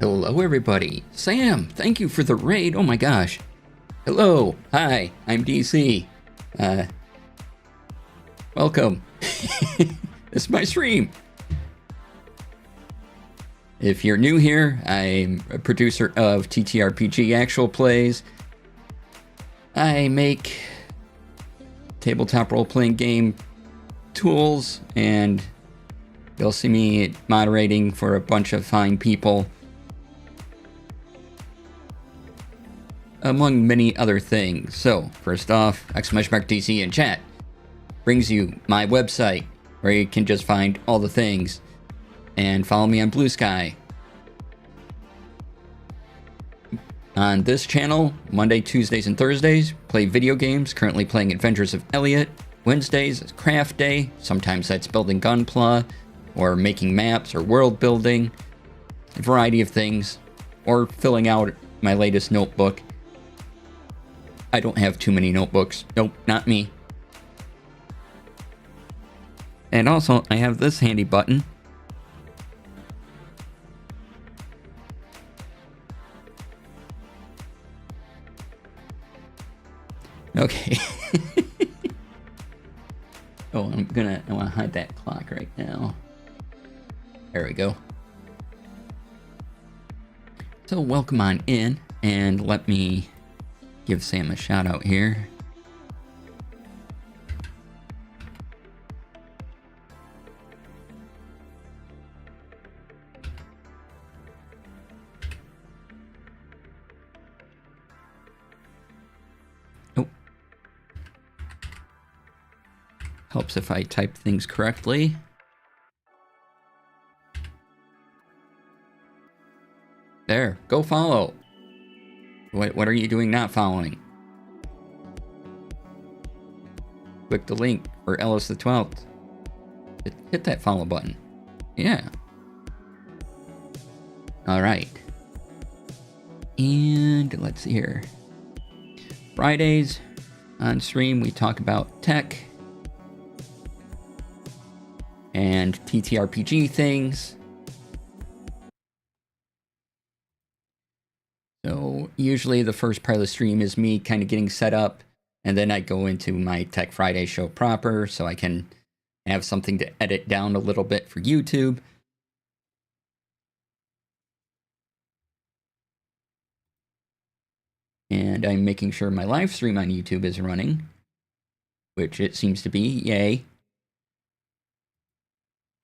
Hello, everybody. Sam, thank you for the raid. Oh my gosh. Hello. Hi, I'm DC. Welcome. This is my stream. If you're new here, I'm a producer of TTRPG Actual Plays. I make tabletop role-playing game tools, and you'll see me moderating for a bunch of fine people, among many other things. So, first off, !DC in chat brings you my website, where you can just find all the things, and follow me on Blue Sky. On this channel, Monday, Tuesdays, and Thursdays, play video games, currently playing Adventures of Elliot. Wednesdays is craft day, sometimes that's building Gunpla, or making maps, or world building, a variety of things, or filling out my latest notebook. I don't have too many notebooks. Nope, not me. And also, I have this handy button. Okay. Oh, I want to hide that clock right now. There we go. So welcome on in, and let me give Sam a shout out here. Oh. Helps if I type things correctly. There, go follow. What are you doing not following? Click the link for Ellis the 12th. Hit that follow button. Yeah. Alright. And let's see here. Fridays on stream we talk about tech and TTRPG things. So usually the first part of the stream is me kind of getting set up, and then I go into my Tech Friday show proper, so I can have something to edit down a little bit for YouTube. And I'm making sure my live stream on YouTube is running, which it seems to be. Yay.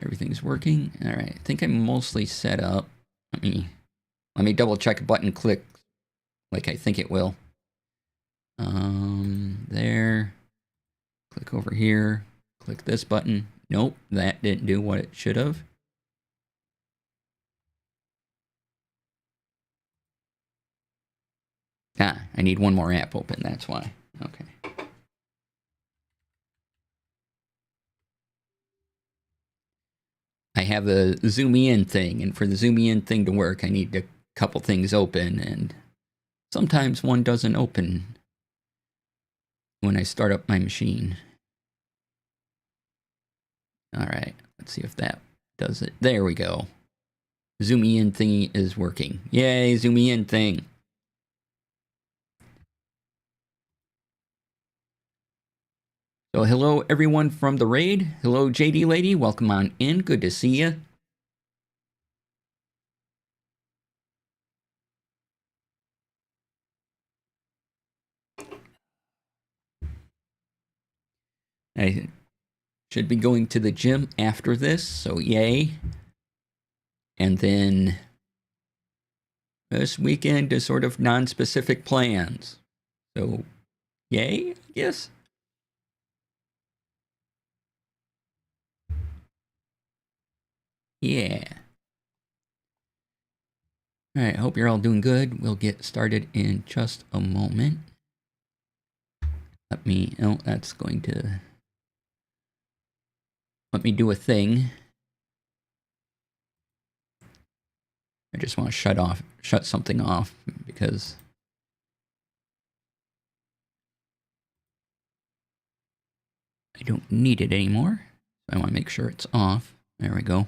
Everything's working. All right, I think I'm mostly set up. Let me double check a button click like I think it will. There. Click over here. Click this button. Nope, that didn't do what it should have. Ah, I need one more app open, that's why. Okay. I have a zoom in thing, and for the zoom in thing to work, I need a couple things open, and sometimes one doesn't open when I start up my machine. Alright, let's see if that does it. There we go. Zoom in thingy is working. Yay, zoom in thing. So hello everyone from the raid. Hello JD lady, welcome on in. Good to see you. I should be going to the gym after this, so yay. And then this weekend is sort of non-specific plans. So yay, I guess. Yeah. Alright, hope you're all doing good. We'll get started in just a moment. Oh, that's going to... Let me do a thing. I just want to shut something off, because I don't need it anymore. I want to make sure it's off. There we go.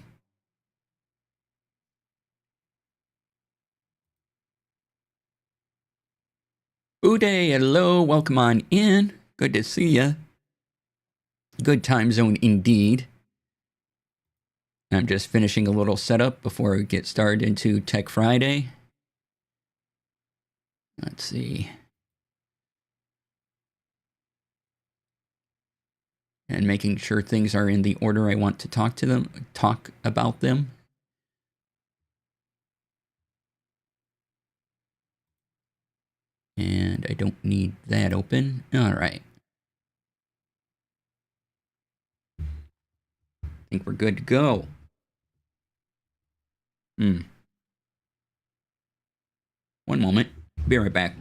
Uday, hello, welcome on in. Good to see ya. Good time zone indeed. I'm just finishing a little setup before we get started into Tech Friday. Let's see. And making sure things are in the order I want to talk about them. And I don't need that open. All right. I think we're good to go. One moment. Be right back.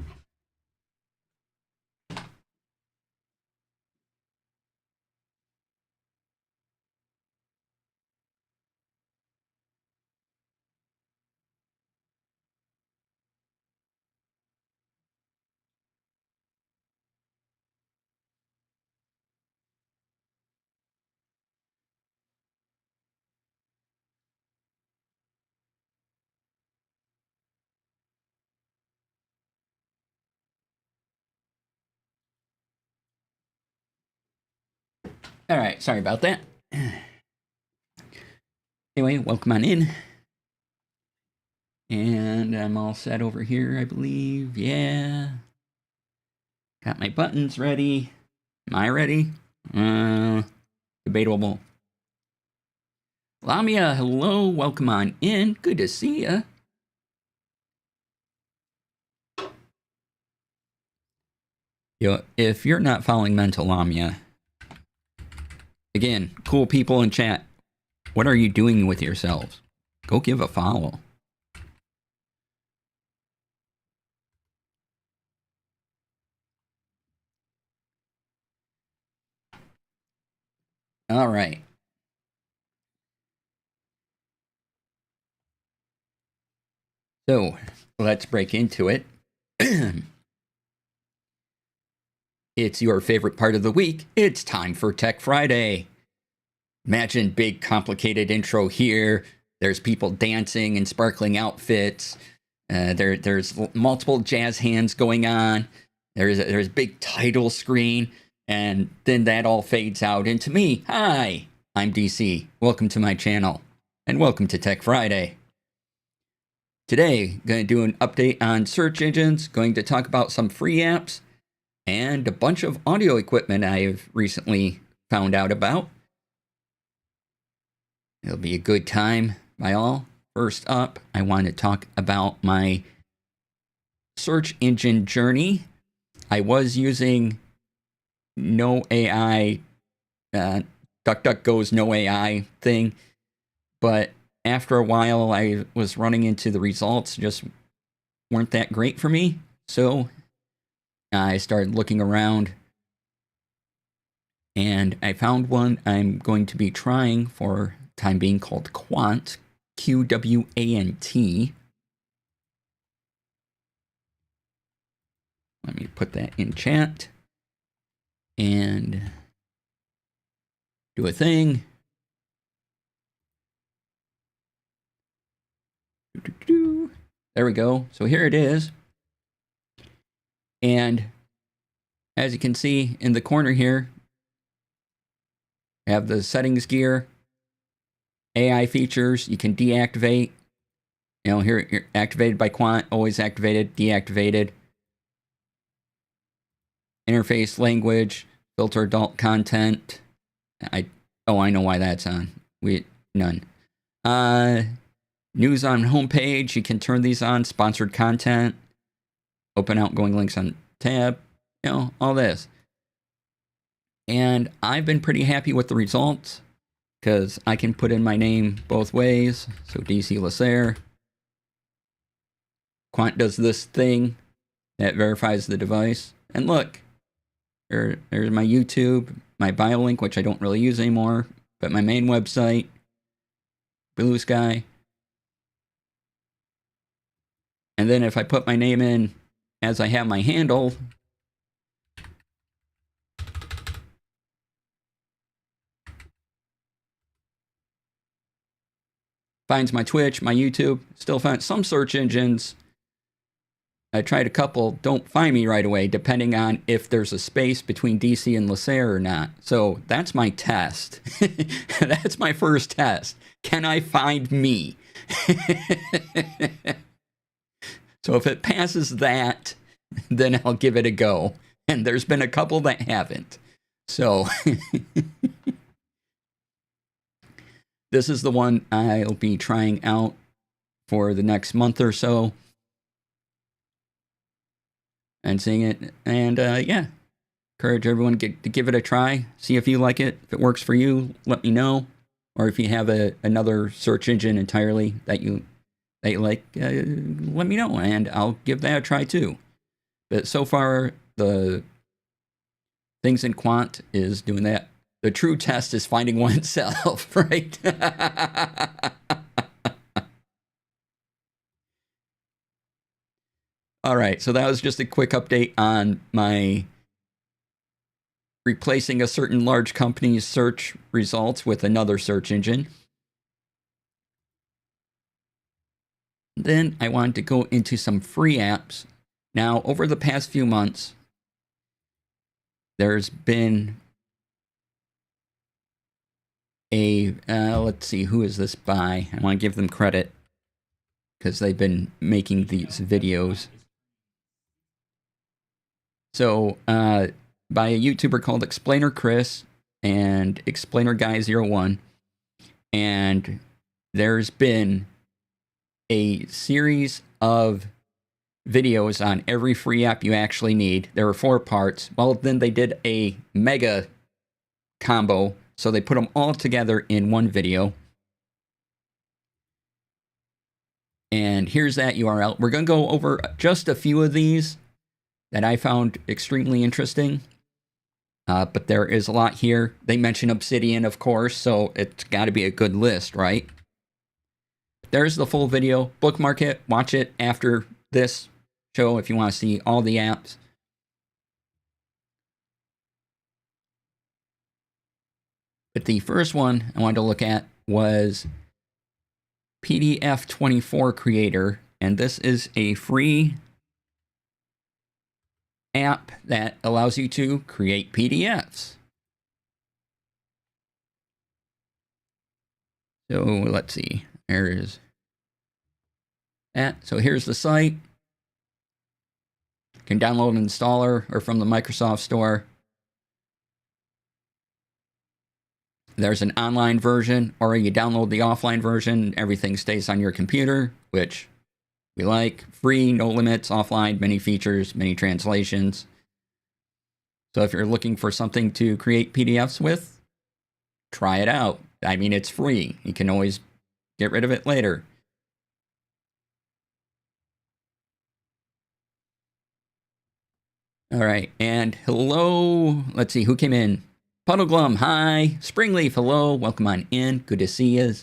All right, sorry about that. Anyway, welcome on in. And I'm all set over here, I believe. Yeah. Got my buttons ready. Am I ready? Debatable. Lamia, hello, welcome on in. Good to see ya. Yo, if you're not following Mental Lamia, again, cool people in chat, what are you doing with yourselves? Go give a follow. All right. So let's break into it. It's your favorite part of the week. It's time for Tech Friday. Imagine big complicated intro here. There's people dancing in sparkling outfits. There's multiple jazz hands going on. There's a big title screen. And then that all fades out into me. Hi, I'm DC. Welcome to my channel. And welcome to Tech Friday. Today, going to do an update on search engines. Going to talk about some free apps. And a bunch of audio equipment I've recently found out about. It'll be a good time by all. First up, I want to talk about my search engine journey. I was using no AI, DuckDuckGo's no AI thing, but after a while I was running into the results just weren't that great for me. So I started looking around and I found one I'm going to be trying for time being called Qwant, Qwant. Let me put that in chat and do a thing. There we go. So here it is. And as you can see in the corner here, I have the settings gear, AI features you can deactivate. You know, here you're activated by Qwant, always activated, deactivated. Interface language, filter adult content. I know why that's on. None. News on homepage, you can turn these on. Sponsored content, open outgoing links on tab, you know, all this. And I've been pretty happy with the results because I can put in my name both ways. So DC Lasair. Qwant does this thing that verifies the device. And look, there's my YouTube, my bio link, which I don't really use anymore, but my main website, Blue Sky. And then if I put my name in as I have my handle, finds my Twitch, my YouTube, still finds some search engines I tried a couple, don't find me right away, depending on if there's a space between DC and Lasair or not. So that's my test. That's my first test. Can I find me? So if it passes that, then I'll give it a go. And there's been a couple that haven't. So this is the one I'll be trying out for the next month or so. And seeing it. And yeah, encourage everyone to give it a try. See if you like it. If it works for you, let me know. Or if you have another search engine entirely that you like, let me know. And I'll give that a try too. But so far, the things in Quant is doing that. The true test is finding oneself, right? All right, so that was just a quick update on my replacing a certain large company's search results with another search engine. Then I wanted to go into some free apps. Now, over the past few months, there's been a, let's see, who is this by? I want to give them credit because they've been making these videos. So, by a YouTuber called Explainer Chris and Explainer Guy 01. And there's been a series of videos on every free app you actually need. There were 4 parts. Well, then they did a mega combo. So they put them all together in one video. And here's that URL. We're going to go over just a few of these that I found extremely interesting. But there is a lot here. They mention Obsidian, of course, so it's got to be a good list, right? There's the full video. Bookmark it. Watch it after this show if you want to see all the apps. But the first one I wanted to look at was PDF24 Creator. And this is a free app that allows you to create PDFs. So let's see, there is that. So here's the site. You can download an installer or from the Microsoft Store. There's an online version, or you download the offline version. Everything stays on your computer, which we like. Free, no limits, offline, many features, many translations. So if you're looking for something to create PDFs with, try it out. I mean, it's free. You can always get rid of it later. All right, and hello. Let's see, who came in? Puddleglum, hi. Springleaf, hello. Welcome on in. Good to see you.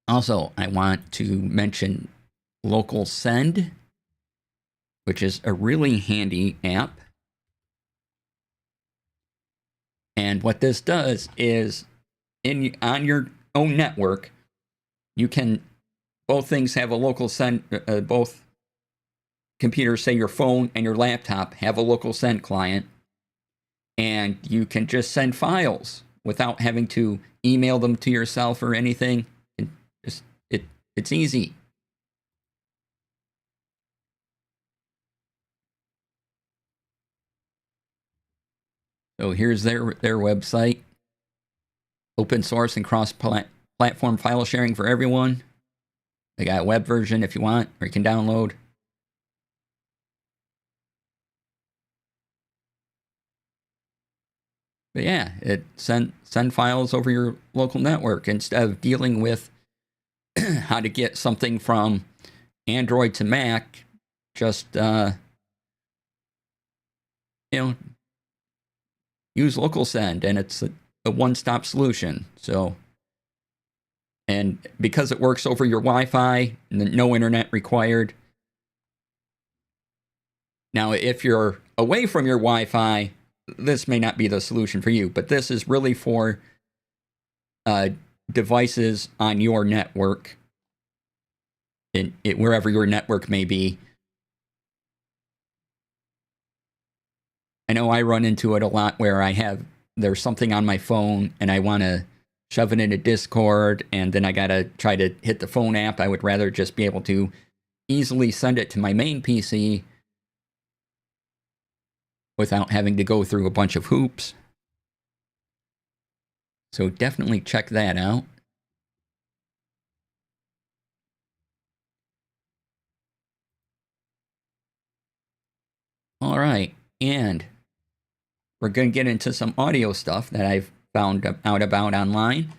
Also, I want to mention Local Send, which is a really handy app. And what this does is, on your own network, you can, both things have a local send, both computers, say your phone and your laptop, have a local send client. And you can just send files without having to email them to yourself or anything. It's easy. So here's their website. Open source and cross-platform file sharing for everyone. They got a web version if you want, or you can download. But yeah, it send files over your local network instead of dealing with how to get something from Android to Mac. Just use local send, and it's a one-stop solution. So, and because it works over your Wi-Fi, no internet required. Now, if you're away from your Wi-Fi, this may not be the solution for you, but this is really for devices on your network. wherever your network may be. I know I run into it a lot where there's something on my phone and I want to shove it into Discord, and then I got to try to hit the phone app. I would rather just be able to easily send it to my main PC without having to go through a bunch of hoops. So definitely check that out. All right, and we're going to get into some audio stuff that I've found out about online.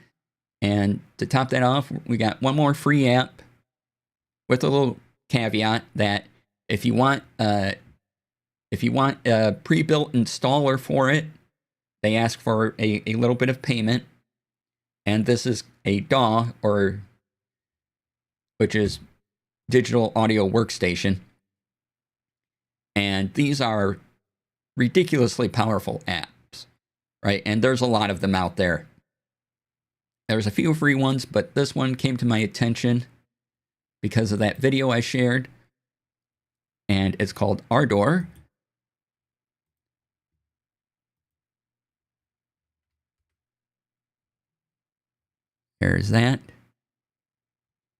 And to top that off, we got one more free app with a little caveat that if you want a pre-built installer for it, they ask for a little bit of payment. And this is a DAW, which is Digital Audio Workstation. And these are ridiculously powerful apps, right? And there's a lot of them out there. There's a few free ones, but this one came to my attention because of that video I shared. And it's called Ardor. There's that.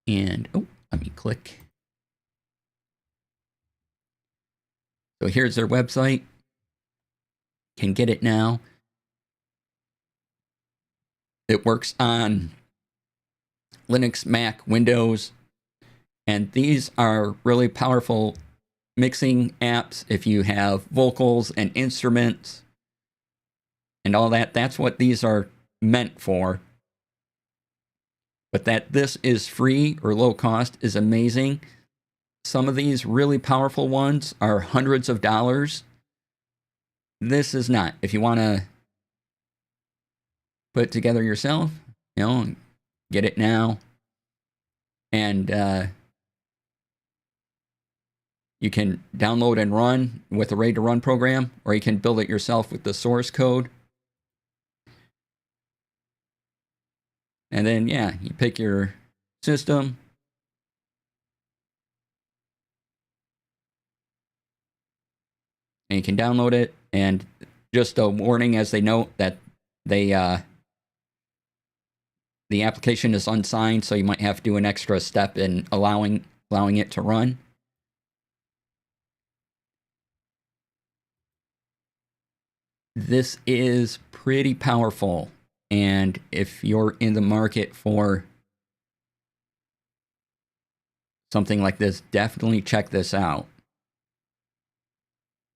And, let me click. So here's their website. Can get it now. It works on Linux, Mac, Windows, and these are really powerful mixing apps. If you have vocals and instruments and all that, that's what these are meant for. But that this is free or low cost is amazing. Some of these really powerful ones are hundreds of dollars. This is not. If you want to put it together yourself, get it now. And you can download and run with a ready-to-run program, or you can build it yourself with the source code. And then, you pick your system. And you can download it. And just a warning, as they note that the application is unsigned, so you might have to do an extra step in allowing it to run. This is pretty powerful. And if you're in the market for something like this, definitely check this out.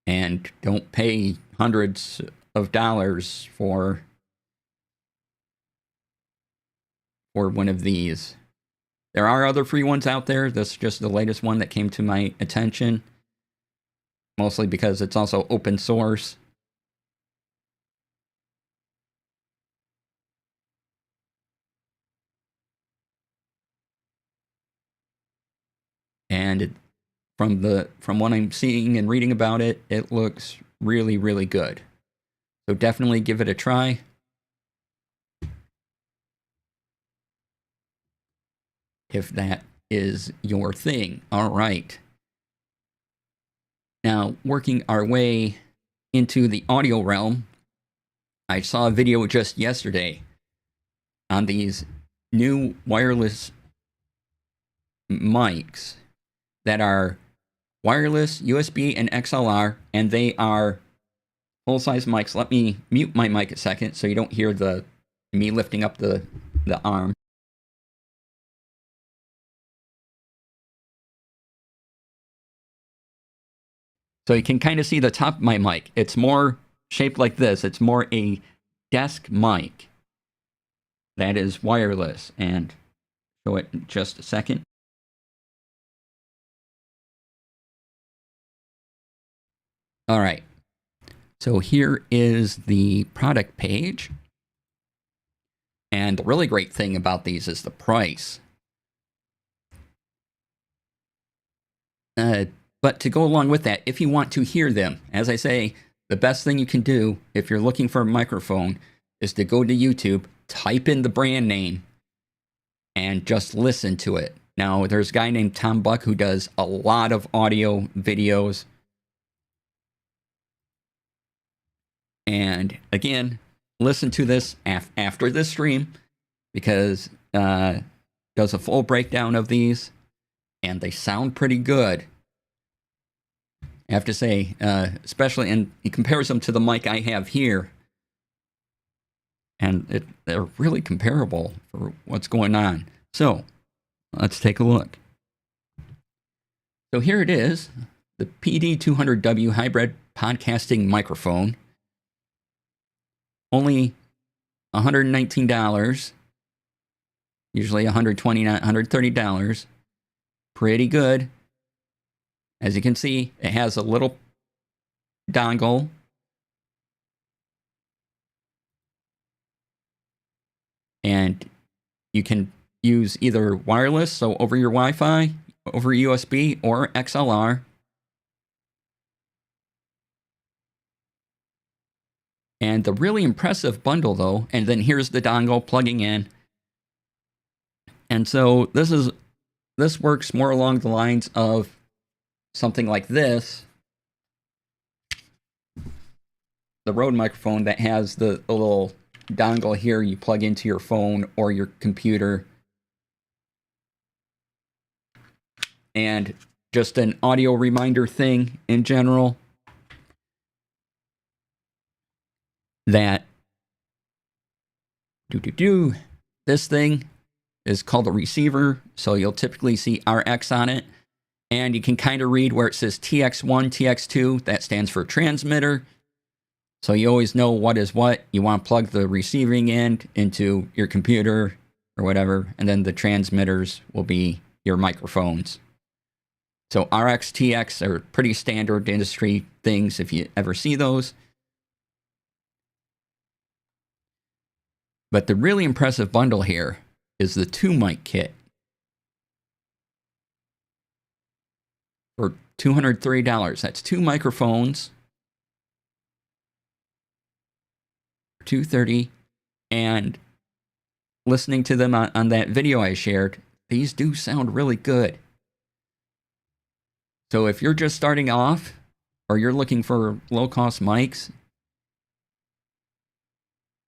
And don't pay hundreds of dollars for one of these. There are other free ones out there. This is just the latest one that came to my attention. Mostly because it's also open source. And from what I'm seeing and reading about it, it looks really, really good. So definitely give it a try. If that is your thing. All right. Now, working our way into the audio realm, I saw a video just yesterday on these new wireless mics that are wireless, USB, and XLR, and they are full-size mics. Let me mute my mic a second so you don't hear me lifting up the arm. So you can kind of see the top of my mic. It's more shaped like this. It's more a desk mic that is wireless. And show it in just a second. All right. So here is the product page. And the really great thing about these is the price. But to go along with that, if you want to hear them, as I say, the best thing you can do if you're looking for a microphone is to go to YouTube, type in the brand name, and just listen to it. Now, there's a guy named Tom Buck who does a lot of audio videos. And again, listen to this after this stream, because does a full breakdown of these, and they sound pretty good. I have to say, especially, and he compares them to the mic I have here, and they're really comparable for what's going on. So, let's take a look. So here it is, the PD200W hybrid podcasting microphone. Only $119, usually $129, $130. Pretty good. As you can see, it has a little dongle. And you can use either wireless, so over your Wi-Fi, over USB, or XLR. And the really impressive bundle, though, and then here's the dongle plugging in. And so this works more along the lines of something like this. The Rode microphone that has the little dongle here you plug into your phone or your computer. And just an audio reminder thing in general, that this thing is called a receiver, so you'll typically see RX on it, and you can kind of read where it says TX1, TX2, that stands for transmitter, so you always know what is what. You want to plug the receiving end into your computer or whatever, and then the transmitters will be your microphones. So RX, TX are pretty standard industry things if you ever see those. But the really impressive bundle here is the 2-mic kit for $230. That's 2 microphones for $230. And listening to them on that video I shared, these do sound really good. So if you're just starting off, or you're looking for low-cost mics,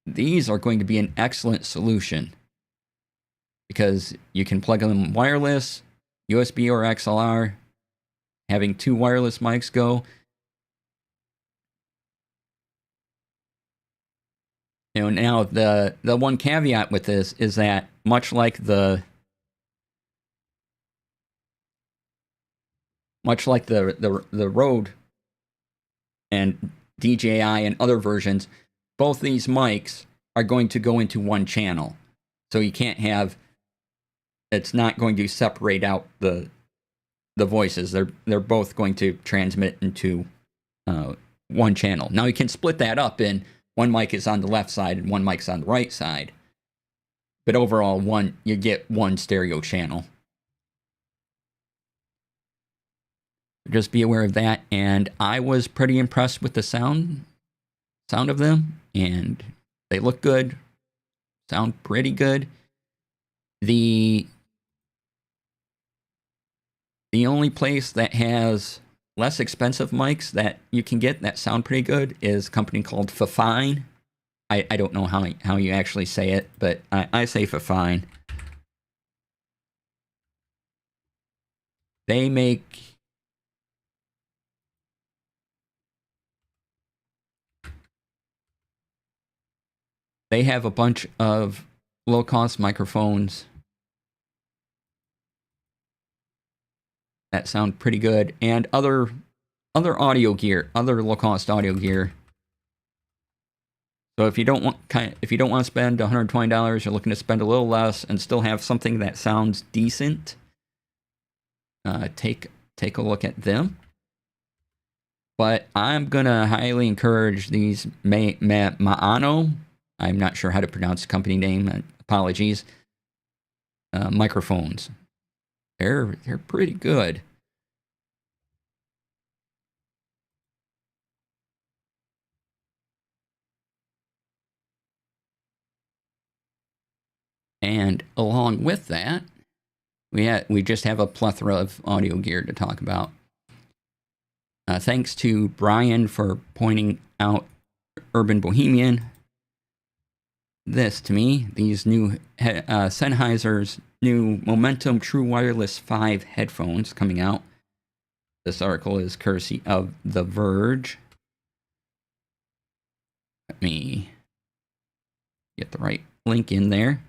these are going to be an excellent solution, because you can plug them wireless, USB or XLR, having 2 wireless mics go. You know, now the one caveat with this is that much like the Rode and DJI and other versions, both these mics are going to go into one channel. So you can't have, it's not going to separate out the voices. They're both going to transmit into one channel. Now you can split that up in one mic is on the left side and one mic's on the right side. But overall, you get one stereo channel. Just be aware of that. And I was pretty impressed with the sound of them, and they look good, sound pretty good. The only place that has less expensive mics that you can get that sound pretty good is a company called Fifine. I don't know how you actually say it, but I say Fifine. They have a bunch of low-cost microphones that sound pretty good, and other audio gear, other low-cost audio gear. So if you don't want to spend $120, you're looking to spend a little less and still have something that sounds decent, take a look at them. But I'm gonna highly encourage these Maano. I'm not sure how to pronounce the company name. Apologies. Microphones. They're pretty good. And along with that, we just have a plethora of audio gear to talk about. Thanks to Brian for pointing out Urban Bohemian. This to me, these new Sennheiser's new Momentum True Wireless 5 headphones coming out. This article is courtesy of The Verge. Let me get the right link in there.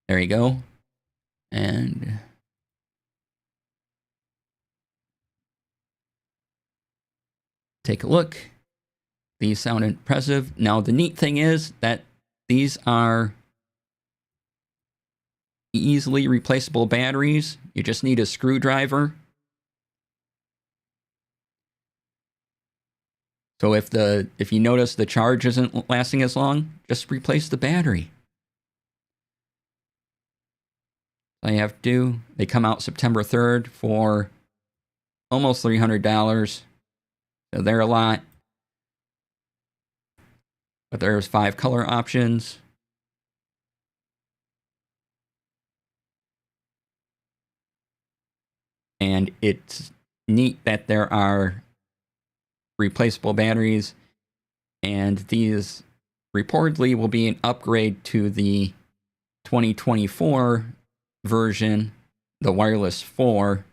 There you go. And take a look. These sound impressive. Now, the neat thing is that these are easily replaceable batteries. You just need a screwdriver. So if you notice the charge isn't lasting as long, just replace the battery. All you have to do, they come out September 3rd for almost $300. So they're a lot. But there's 5 color options. And it's neat that there are replaceable batteries, and these reportedly will be an upgrade to the 2024 version, the Wireless 4,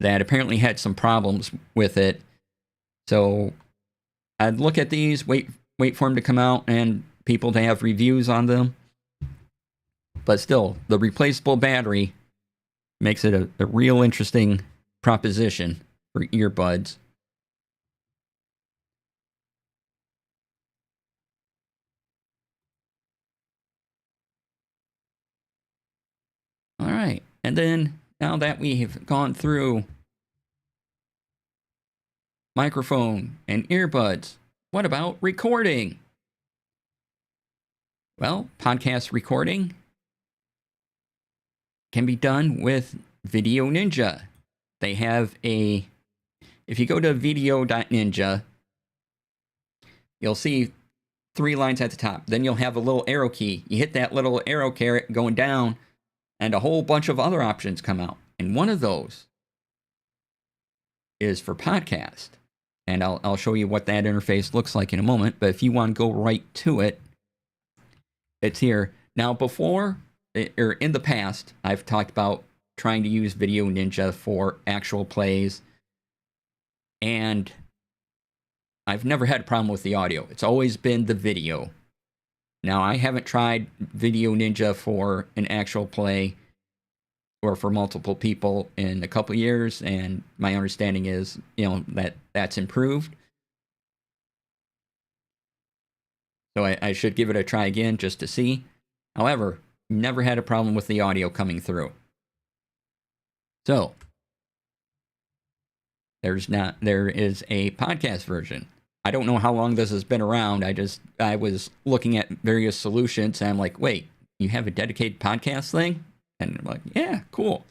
that apparently had some problems with it. So I'd look at these, wait for them to come out and people to have reviews on them. But still, the replaceable battery makes it a real interesting proposition for earbuds. All right, and then now that we've gone through microphone and earbuds, what about recording? Well, podcast recording can be done with Video Ninja. They have if you go to video.ninja, you'll see 3 lines at the top. Then you'll have a little arrow key. You hit that little arrow caret going down, and a whole bunch of other options come out. And one of those is for podcast. And I'll show you what that interface looks like in a moment. But if you want to go right to it, it's here. Now, before, or in the past, I've talked about trying to use Video Ninja for actual plays. And I've never had a problem with the audio. It's always been the video. Now, I haven't tried Video Ninja for an actual play or for multiple people in a couple years, and my understanding is, that's improved. So I should give it a try again just to see. However, never had a problem with the audio coming through. So there is a podcast version. I don't know how long this has been around. I was looking at various solutions, and I'm like, wait, you have a dedicated podcast thing? And I'm like, yeah, cool.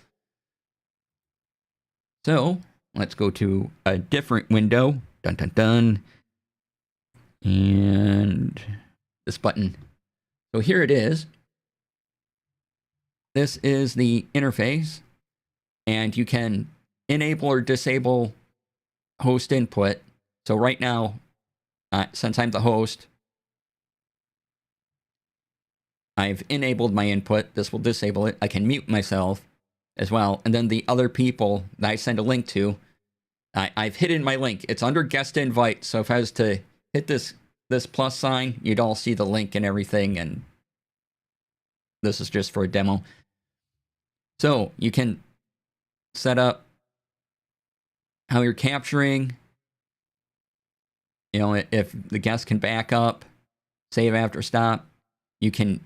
So let's go to a different window. Dun, dun, dun. And this button. So here it is. This is the interface. And you can enable or disable host input. So right now, since I'm the host, I've enabled my input. This will disable it. I can mute myself as well. And then the other people that I send a link to, I've hidden my link. It's under guest invite. So if I was to hit this plus sign, you'd all see the link and everything. And this is just for a demo. So you can set up how you're capturing. If the guest can back up, save after stop, you can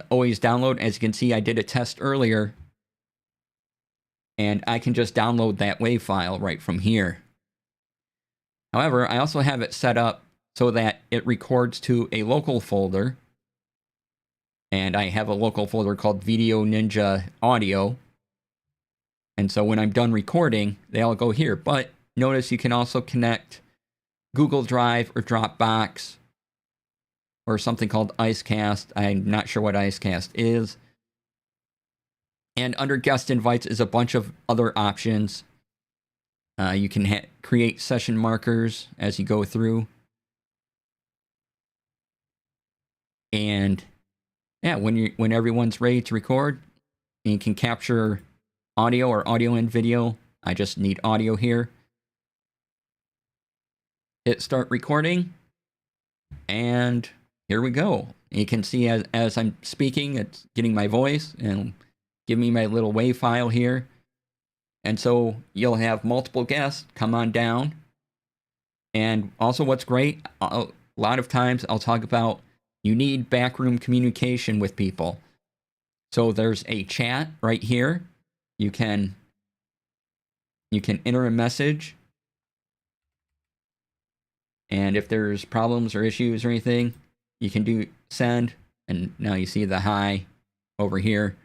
always download. As you can see, I did a test earlier, and I can just download that WAV file right from here. However, I also have it set up so that it records to a local folder, and I have a local folder called Video Ninja Audio. And so when I'm done recording, they all go here. But notice you can also connect Google Drive or Dropbox or something called IceCast. I'm not sure what IceCast is. And under guest invites is a bunch of other options. You can create session markers as you go through. And yeah, when everyone's ready to record, you can capture audio or audio and video. I just need audio here. Hit start recording. And here we go. You can see as I'm speaking, it's getting my voice and give me my little WAV file here. And so you'll have multiple guests come on down. And also what's great, a lot of times I'll talk about you need backroom communication with people. So there's a chat right here. You can enter a message. And if there's problems or issues or anything, you can do send. And now you see the hi over here.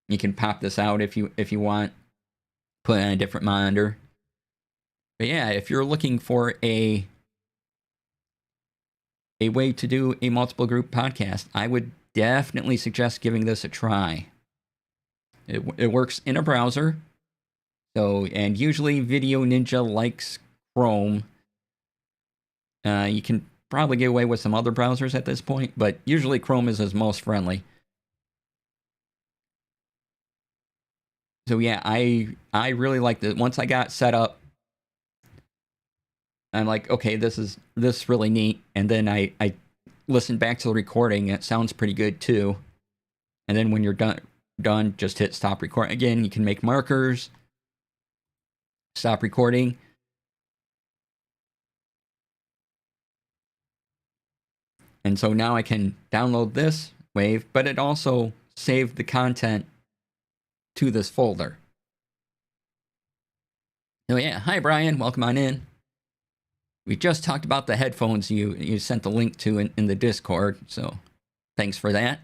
You can pop this out if you want. Put it on a different monitor. But yeah, if you're looking for a way to do a multiple group podcast, I would definitely suggest giving this a try. It works in a browser. So, and usually Video Ninja likes Chrome. You can probably get away with some other browsers at this point, but usually Chrome is his most friendly. So yeah, I really like this. Once I got set up, I'm like, okay, this is really neat. And then I listened back to the recording. It sounds pretty good too. And then when you're done, just hit stop recording. Again, you can make markers. Stop recording. And so now I can download this WAV, but it also saved the content to this folder. So yeah, hi Brian, welcome on in. We just talked about the headphones you sent the link to in the Discord, so thanks for that.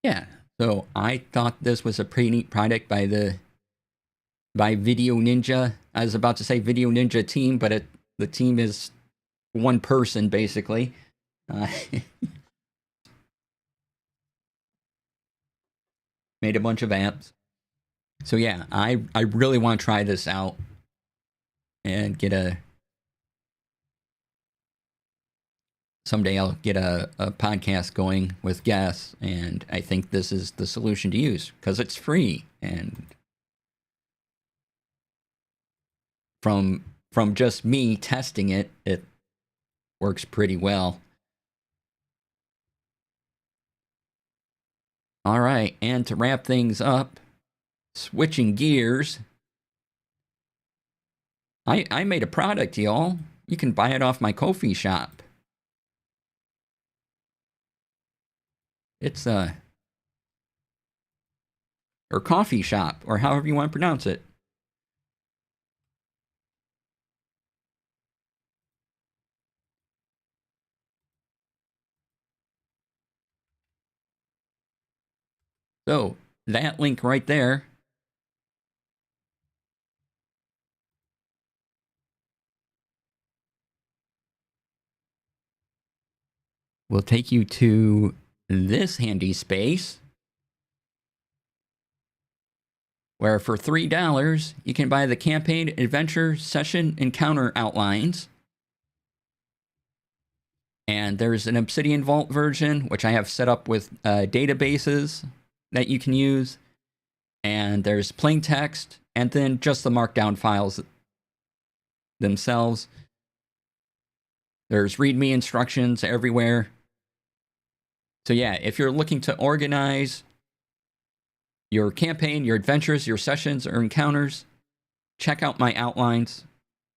Yeah, so I thought this was a pretty neat product by Video Ninja. I was about to say Video Ninja team, but the team is one person basically. Made a bunch of apps. So yeah, I really want to try this out and someday I'll get a podcast going with guests, and I think this is the solution to use because it's free, and from just me testing it, it works pretty well. All right, and to wrap things up, switching gears, I made a product, y'all. You can buy it off my Ko-fi shop. It's or coffee shop, or however you want to pronounce it. So that link right there will take you to this handy space where for $3 you can buy the campaign, adventure, session, encounter outlines. And there's an Obsidian Vault version, which I have set up with databases that you can use. And there's plain text, and then just the markdown files themselves. There's README instructions everywhere. So yeah, if you're looking to organize your campaign, your adventures, your sessions, or encounters, check out my outlines.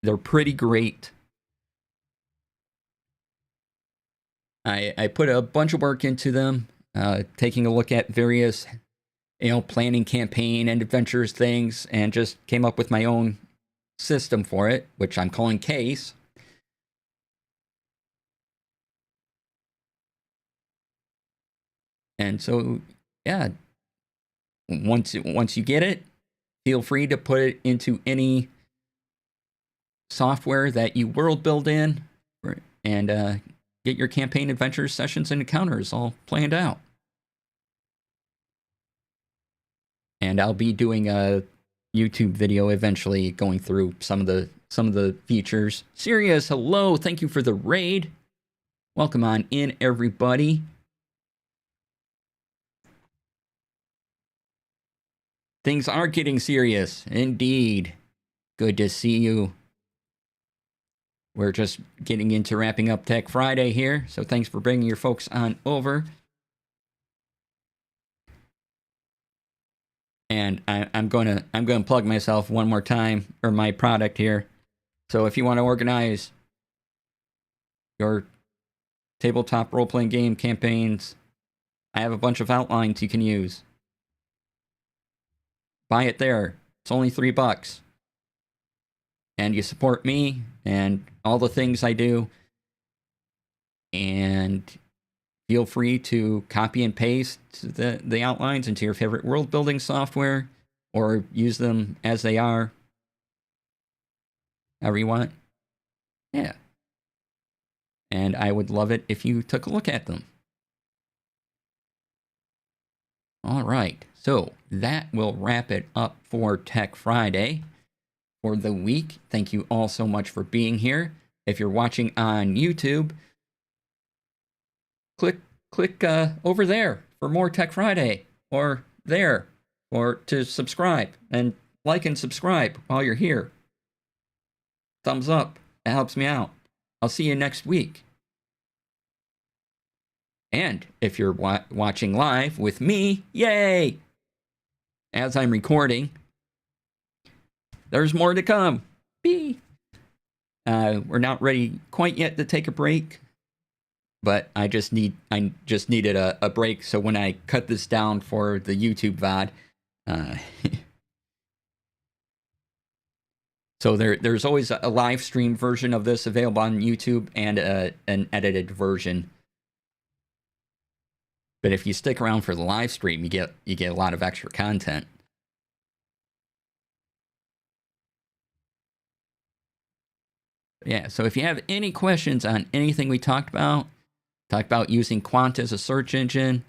They're pretty great. I put a bunch of work into them, taking a look at various, planning campaign and adventures things, and just came up with my own system for it, which I'm calling Case. And so, yeah, once you get it, feel free to put it into any software that you world build in, and get your campaign adventures, sessions, and encounters all planned out. And I'll be doing a YouTube video eventually, going through some of the features. Sirius, hello, thank you for the raid. Welcome on in, everybody. Things are getting serious, indeed. Good to see you. We're just getting into wrapping up Tech Friday here, so thanks for bringing your folks on over. And I'm going to plug myself one more time, or my product here. So if you want to organize your tabletop role-playing game campaigns, I have a bunch of outlines you can use. Buy it there. It's only $3. And you support me and all the things I do. And feel free to copy and paste the outlines into your favorite world building software, or use them as they are, however you want. Yeah. And I would love it if you took a look at them. All right. So that will wrap it up for Tech Friday for the week. Thank you all so much for being here. If you're watching on YouTube, click over there for more Tech Friday, or there, or to subscribe, and like and subscribe while you're here. Thumbs up. It helps me out. I'll see you next week. And if you're watching live with me, yay! As I'm recording, there's more to come. We're not ready quite yet to take a break, but I just needed a break. So when I cut this down for the YouTube VOD, so there's always a live stream version of this available on YouTube, and an edited version. But if you stick around for the live stream, you get a lot of extra content. Yeah, so if you have any questions on anything we talked about using Quant as a search engine,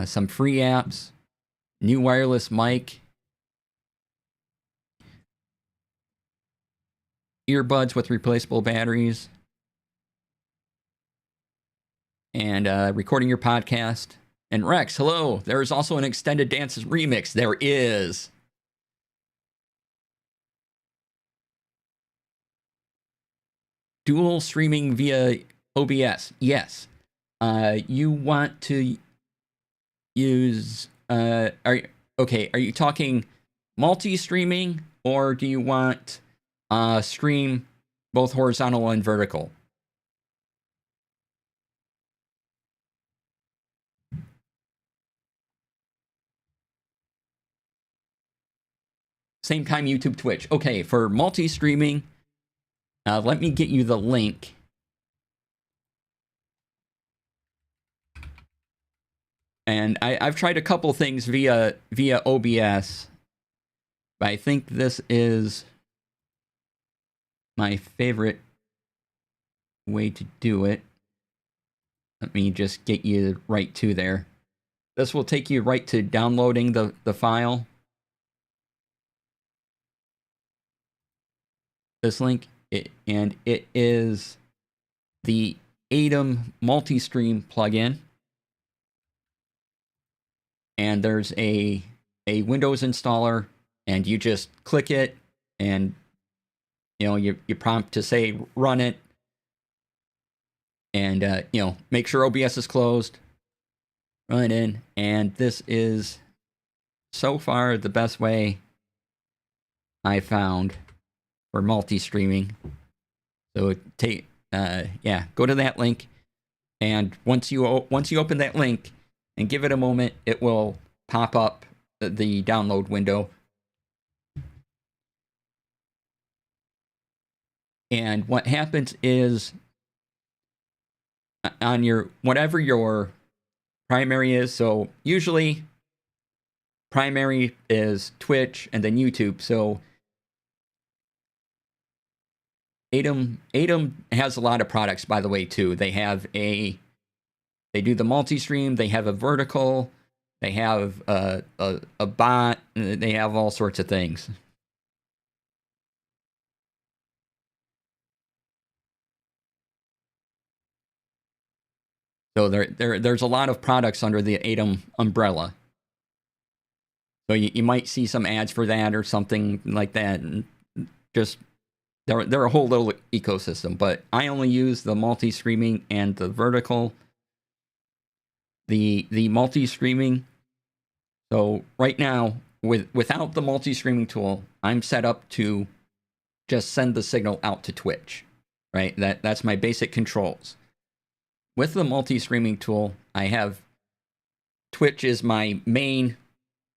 some free apps, new wireless mic, earbuds with replaceable batteries, and recording your podcast. And Rex, hello, there is also an Extended Dances remix. There is. Dual streaming via OBS. Yes. You want to use... are you talking multi-streaming, or do you want stream both horizontal and vertical? Same time YouTube, Twitch. Okay, for multi-streaming, let me get you the link. And I've tried a couple things via OBS, but I think this is my favorite way to do it. Let me just get you right to there. This will take you right to downloading the file. This link, and it is the Atom multi-stream plugin. And there's a Windows installer, and you just click it, and you prompt to say run it, and make sure OBS is closed, run it in, and this is so far the best way I found for multi-streaming. So go to that link, and once you open that link and give it a moment, it will pop up the download window. And what happens is, on your whatever your primary is, so usually primary is Twitch and then YouTube. So Atom has a lot of products, by the way, too. They do the multi-stream, they have a vertical, they have a bot, they have all sorts of things. So there's a lot of products under the Atom umbrella. So you might see some ads for that or something like that. And just they're a whole little ecosystem. But I only use the multi-streaming and the vertical. The multi-streaming. So right now, without the multi-streaming tool, I'm set up to just send the signal out to Twitch. Right? That's my basic controls. With the multi-streaming tool, I have Twitch is my main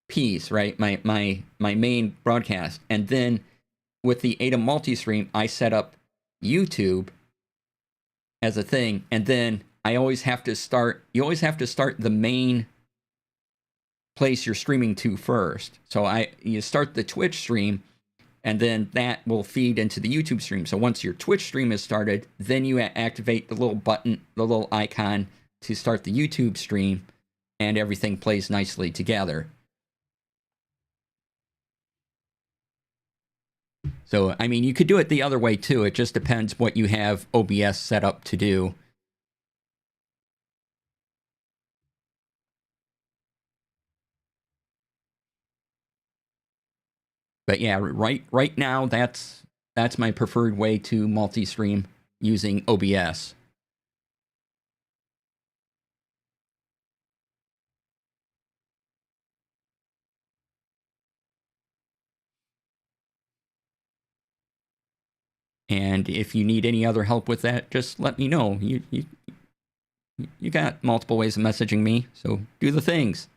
piece, right? My main broadcast. And then with the Atom multi-stream, I set up YouTube as a thing. And then you always have to start the main place you're streaming to first. So you start the Twitch stream, and then that will feed into the YouTube stream. So once your Twitch stream is started, then you activate the little button, the little icon to start the YouTube stream, and everything plays nicely together. So, I mean, you could do it the other way too. It just depends what you have OBS set up to do. But yeah, right now that's my preferred way to multi-stream using OBS. And if you need any other help with that, just let me know. You got multiple ways of messaging me, so do the things.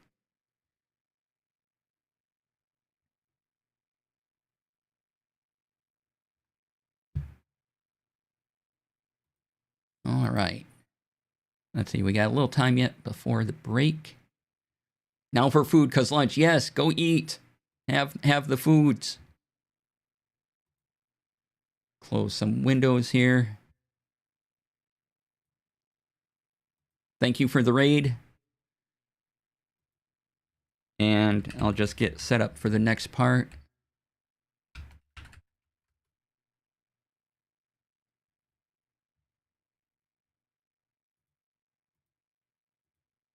All right. Let's see, we got a little time yet before the break. Now for food, cause lunch. Yes, go eat. Have the foods. Close some windows here. Thank you for the raid. And I'll just get set up for the next part.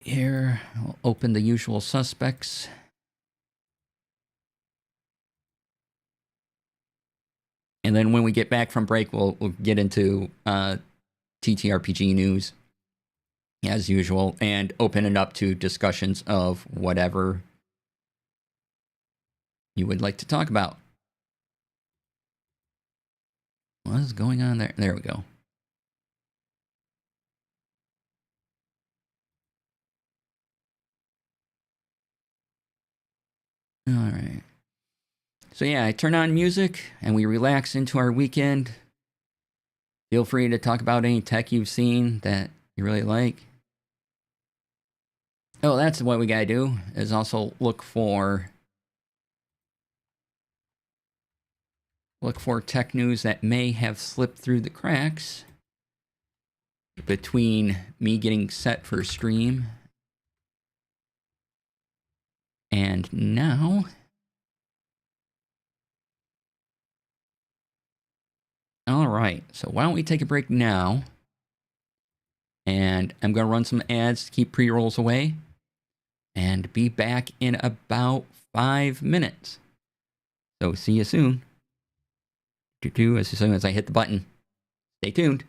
Here, I'll open the usual suspects. And then when we get back from break, we'll get into TTRPG news as usual and open it up to discussions of whatever you would like to talk about. What is going on there? There we go. All right. So yeah, I turn on music and we relax into our weekend. Feel free to talk about any tech you've seen that you really like. Oh, that's what we gotta do, is also look for tech news that may have slipped through the cracks between me getting set for stream and now. All right, so why don't we take a break now? And I'm going to run some ads to keep pre-rolls away and be back in about 5 minutes. So see you soon. As soon as I hit the button. Stay tuned.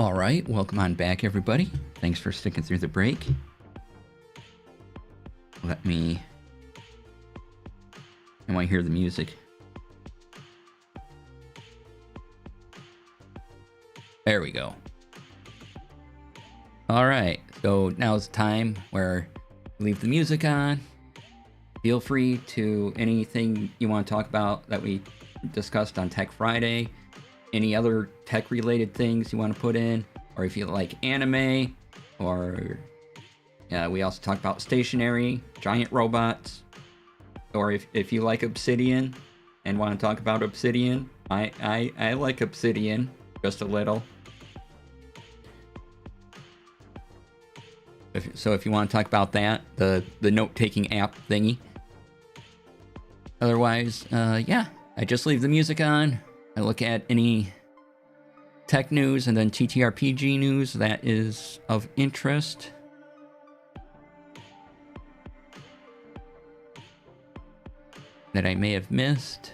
All right, welcome on back, everybody. Thanks for sticking through the break. I want to hear the music. There we go. All right, so now's the time where we leave the music on. Feel free to anything you want to talk about that we discussed on Tech Friday. Any other tech-related things you want to put in, or if you like anime, or we also talk about stationery, giant robots, or if you like Obsidian and want to talk about Obsidian, I like Obsidian just a little. If you want to talk about that, the note-taking app thingy. Otherwise, yeah, I just leave the music on. I look at any tech news and then TTRPG news that is of interest. That I may have missed.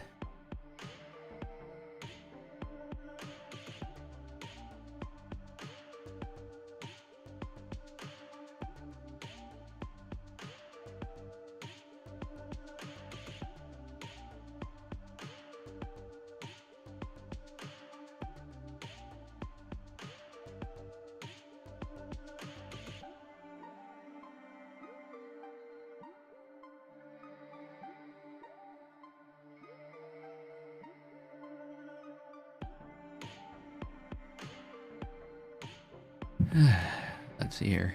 Let's see here.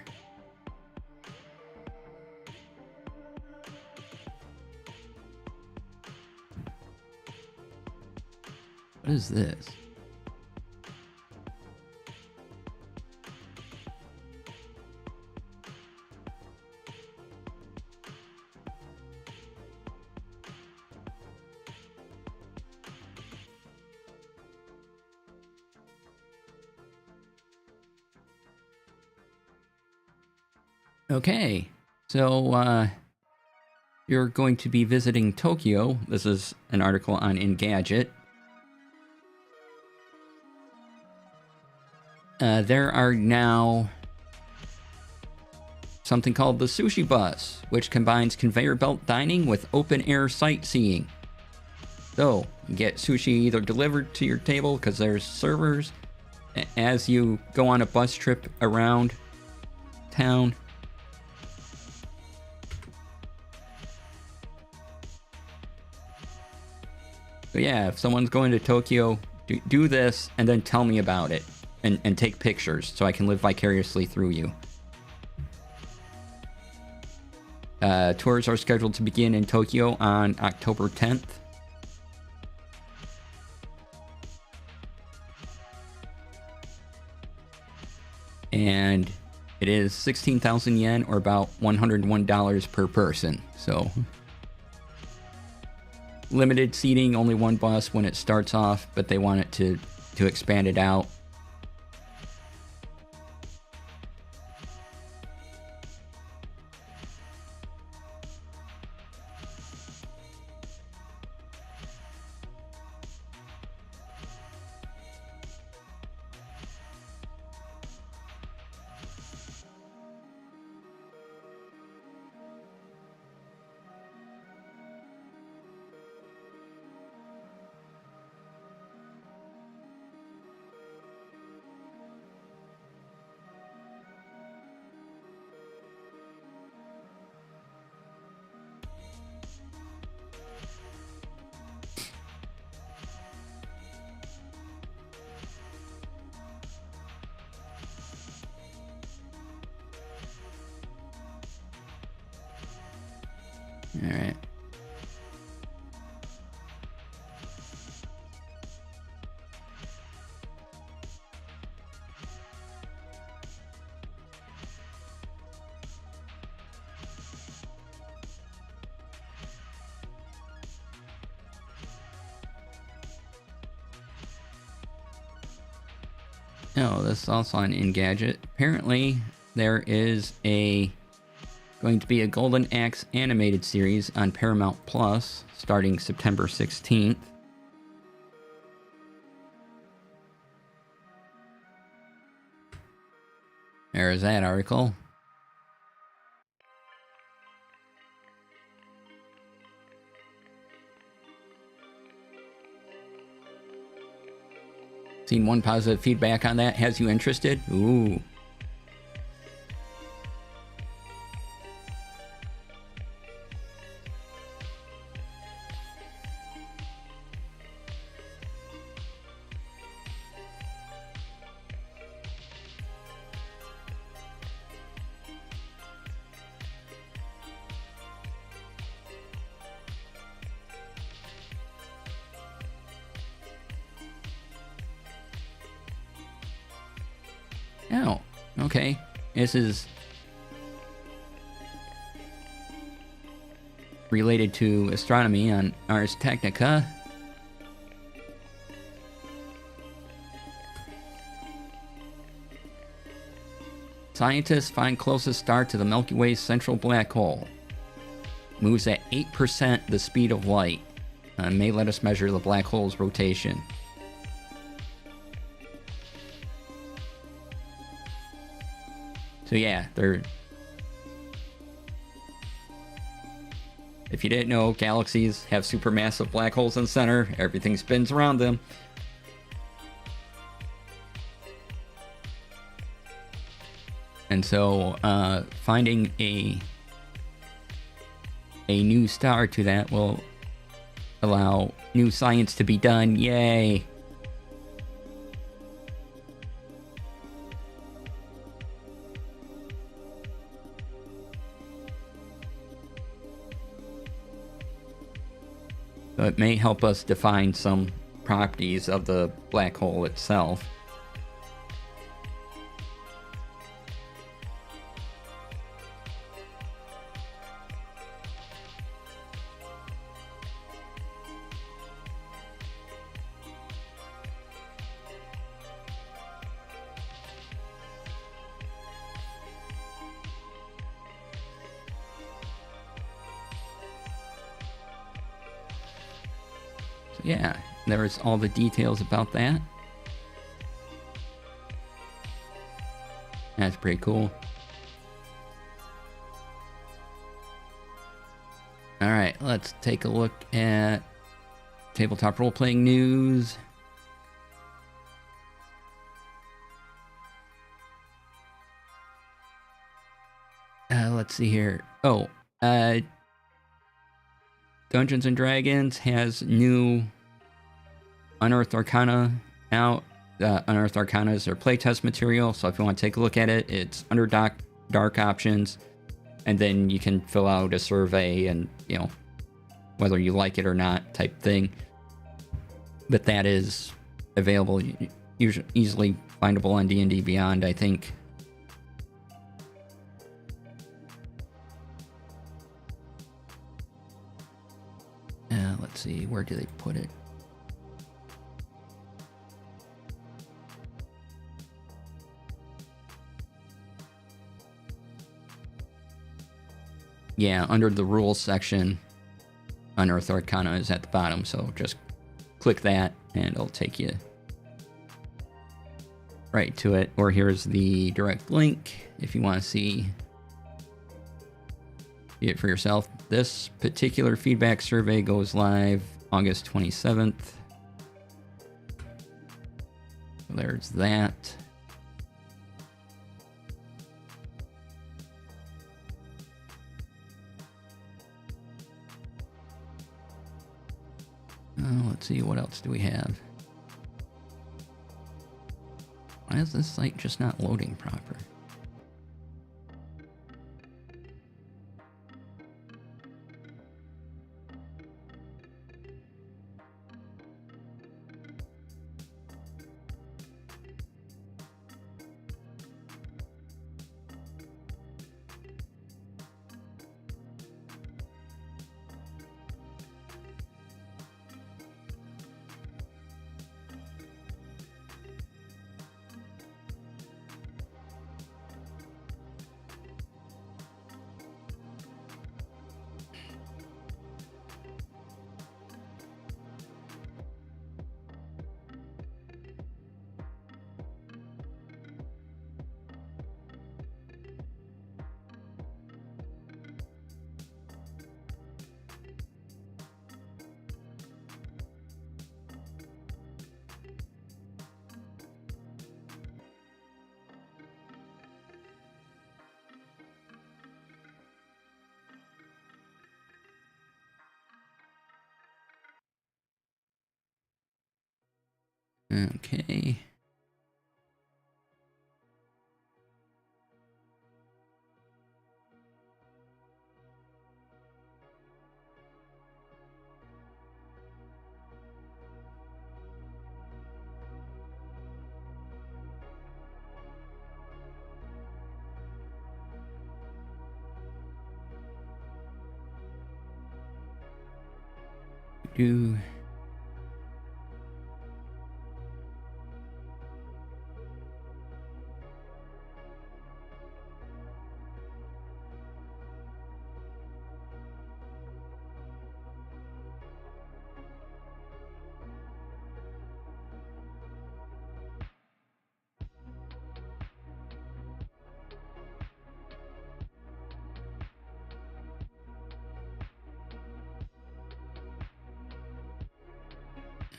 What is this? Okay, so you're going to be visiting Tokyo. This is an article on Engadget. There are now something called the Sushi Bus, which combines conveyor belt dining with open-air sightseeing. So, you get sushi either delivered to your table because there's servers as you go on a bus trip around town. So yeah, if someone's going to Tokyo, do this and then tell me about it and take pictures so I can live vicariously through you. Tours are scheduled to begin in Tokyo on October 10th. And it is 16,000 yen or about $101 per person. So limited seating, only one bus when it starts off, but they want it to expand it out. All right. Oh, this is also on Engadget. Apparently, there is going to be a Golden Axe animated series on Paramount Plus starting September 16th. There's that article. Seen one positive feedback on that. Has you interested? Ooh. Oh, okay. This is related to astronomy on Ars Technica. Scientists find closest star to the Milky Way's central black hole. Moves at 8% the speed of light. May let us measure the black hole's rotation. So yeah, if you didn't know, galaxies have supermassive black holes in the center. Everything spins around them. And so finding a new star to that will allow new science to be done. Yay! So it may help us define some properties of the black hole itself. Yeah, there's all the details about that. That's pretty cool. Alright, let's take a look at tabletop role-playing news. Let's see here. Oh, Dungeons & Dragons has new Unearthed Arcana out. Unearthed Arcana is their playtest material, so if you want to take a look at it, it's under dark options, and then you can fill out a survey and, you know, whether you like it or not type thing. But that is available, usually easily findable on D&D Beyond, I think. Let's see, where do they put it? Yeah, under the rules section, Unearthed Arcana is at the bottom, so just click that and it'll take you right to it. Or here's the direct link if you want to see it for yourself. This particular feedback survey goes live August 27th. So there's that. Let's see, what else do we have? Why is this site just not loading proper? Okay. Do.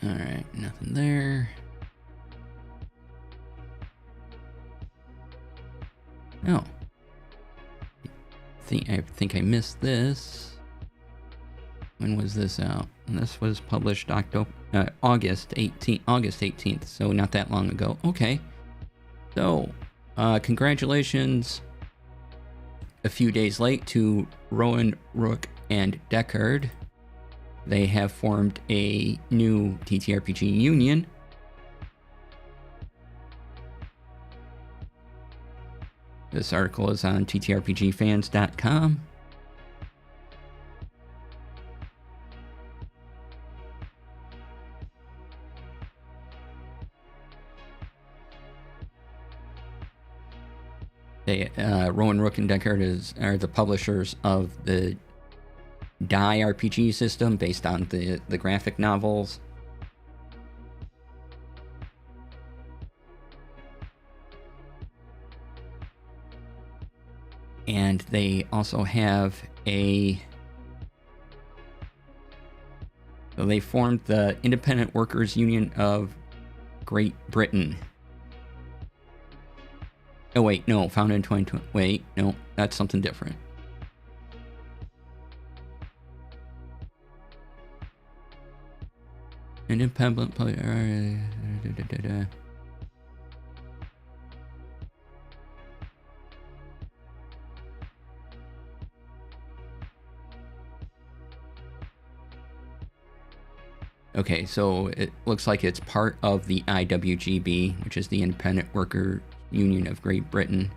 All right, nothing there. Oh. I think I missed this. When was this out? This was published August 18th, so not that long ago. Okay. So, congratulations a few days late to Rowan, Rook, and Deckard. They have formed a new TTRPG union. This article is on ttrpgfans.com. Rowan, Rook, and Deckard are the publishers of the Die RPG system based on the graphic novels. And they also have so they formed the Independent Workers Union of Great Britain. Oh wait, no, founded in 2020. Wait, no, that's something different. Independent player. Okay, so it looks like it's part of the IWGB, which is the Independent Worker Union of Great Britain.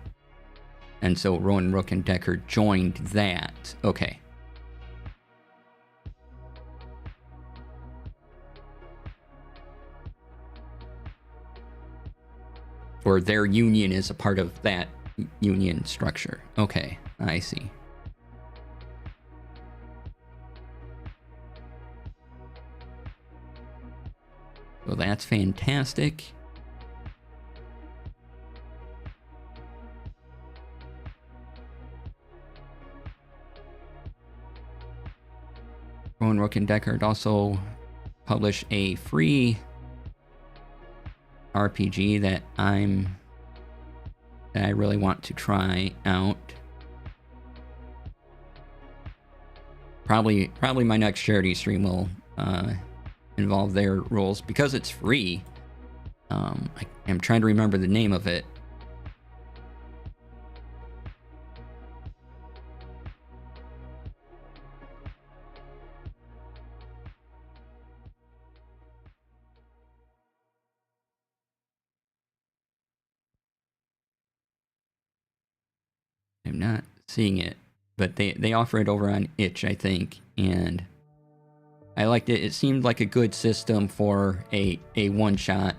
And so Rowan, Rook, and Deckard joined that. Okay. Or their union is a part of that union structure. Okay, I see. Well, that's fantastic. Rowan, Rook, and Deckard also publish a free RPG that I really want to try out. Probably my next charity stream will involve their rules because it's free. I'm trying to remember the name of it. I'm not seeing it, but they offer it over on itch, I think, and I liked it. It seemed like a good system for a one-shot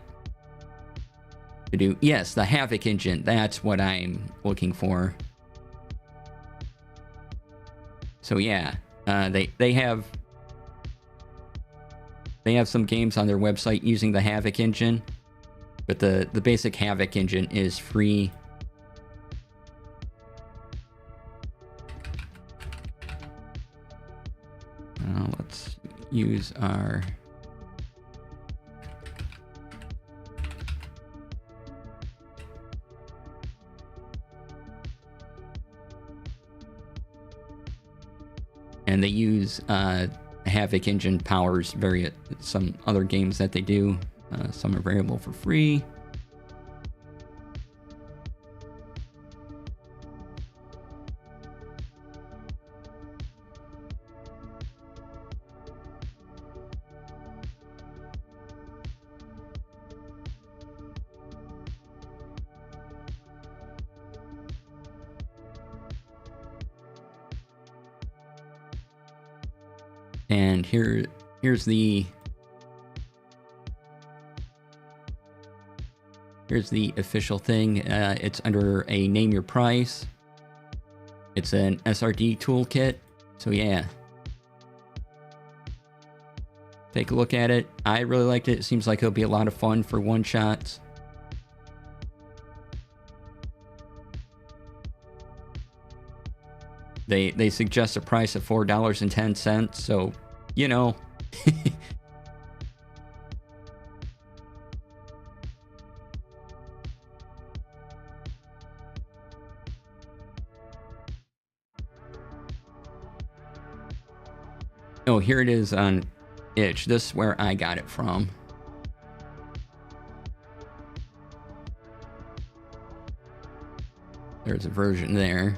to do. Yes, the Havoc engine. That's what I'm looking for. So yeah, they have some games on their website using the Havoc engine, but the basic Havoc engine is free. Let's use our and they use Havoc engine powers some other games that they do. Some are available for free. And here's the official thing. It's under a name your price. It's an SRD toolkit. So yeah, take a look at it. I really liked it. It seems like it'll be a lot of fun for one shots. They suggest a price of $4.10, so, you know. Oh, here it is on Itch. This is where I got it from. There's a version there.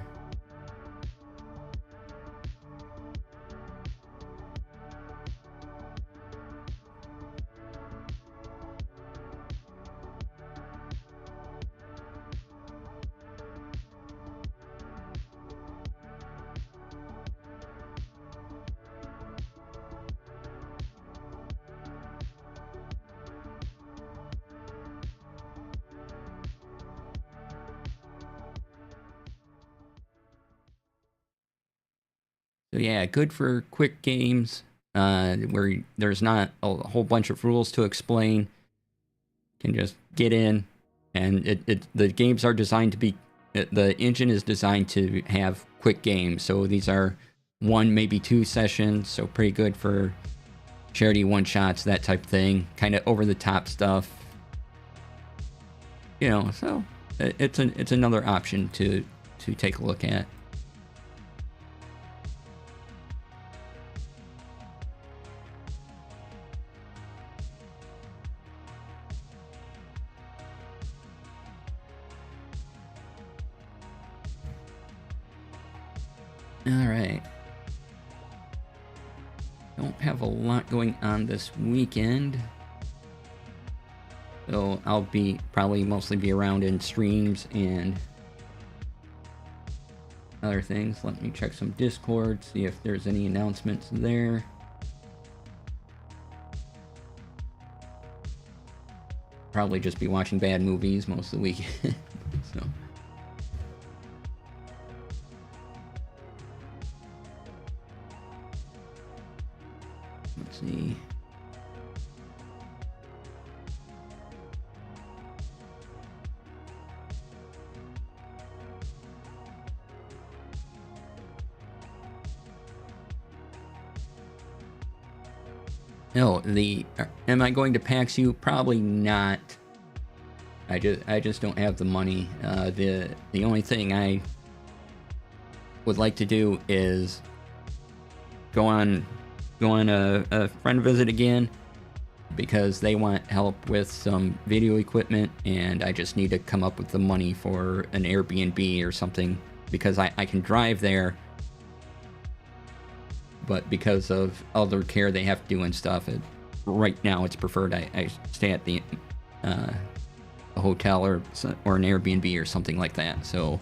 So yeah, good for quick games where there's not a whole bunch of rules to explain. You can just get in, and the games are designed to be. The engine is designed to have quick games, so these are 1, maybe 2 sessions. So pretty good for charity one shots, that type of thing. Kind of over the top stuff, you know. So it's another option to take a look at. Alright. Don't have a lot going on this weekend. So I'll probably mostly be around in streams and other things. Let me check some Discord, see if there's any announcements there. Probably just be watching bad movies most of the weekend. So. Let's see. No, am I going to PAX U? Probably not. I just don't have the money. The only thing I would like to do is go on a friend visit again, because they want help with some video equipment, and I just need to come up with the money for an Airbnb or something, because I can drive there, but because of other care they have to do and stuff, right now it's preferred I stay at a hotel or an Airbnb or something like that. So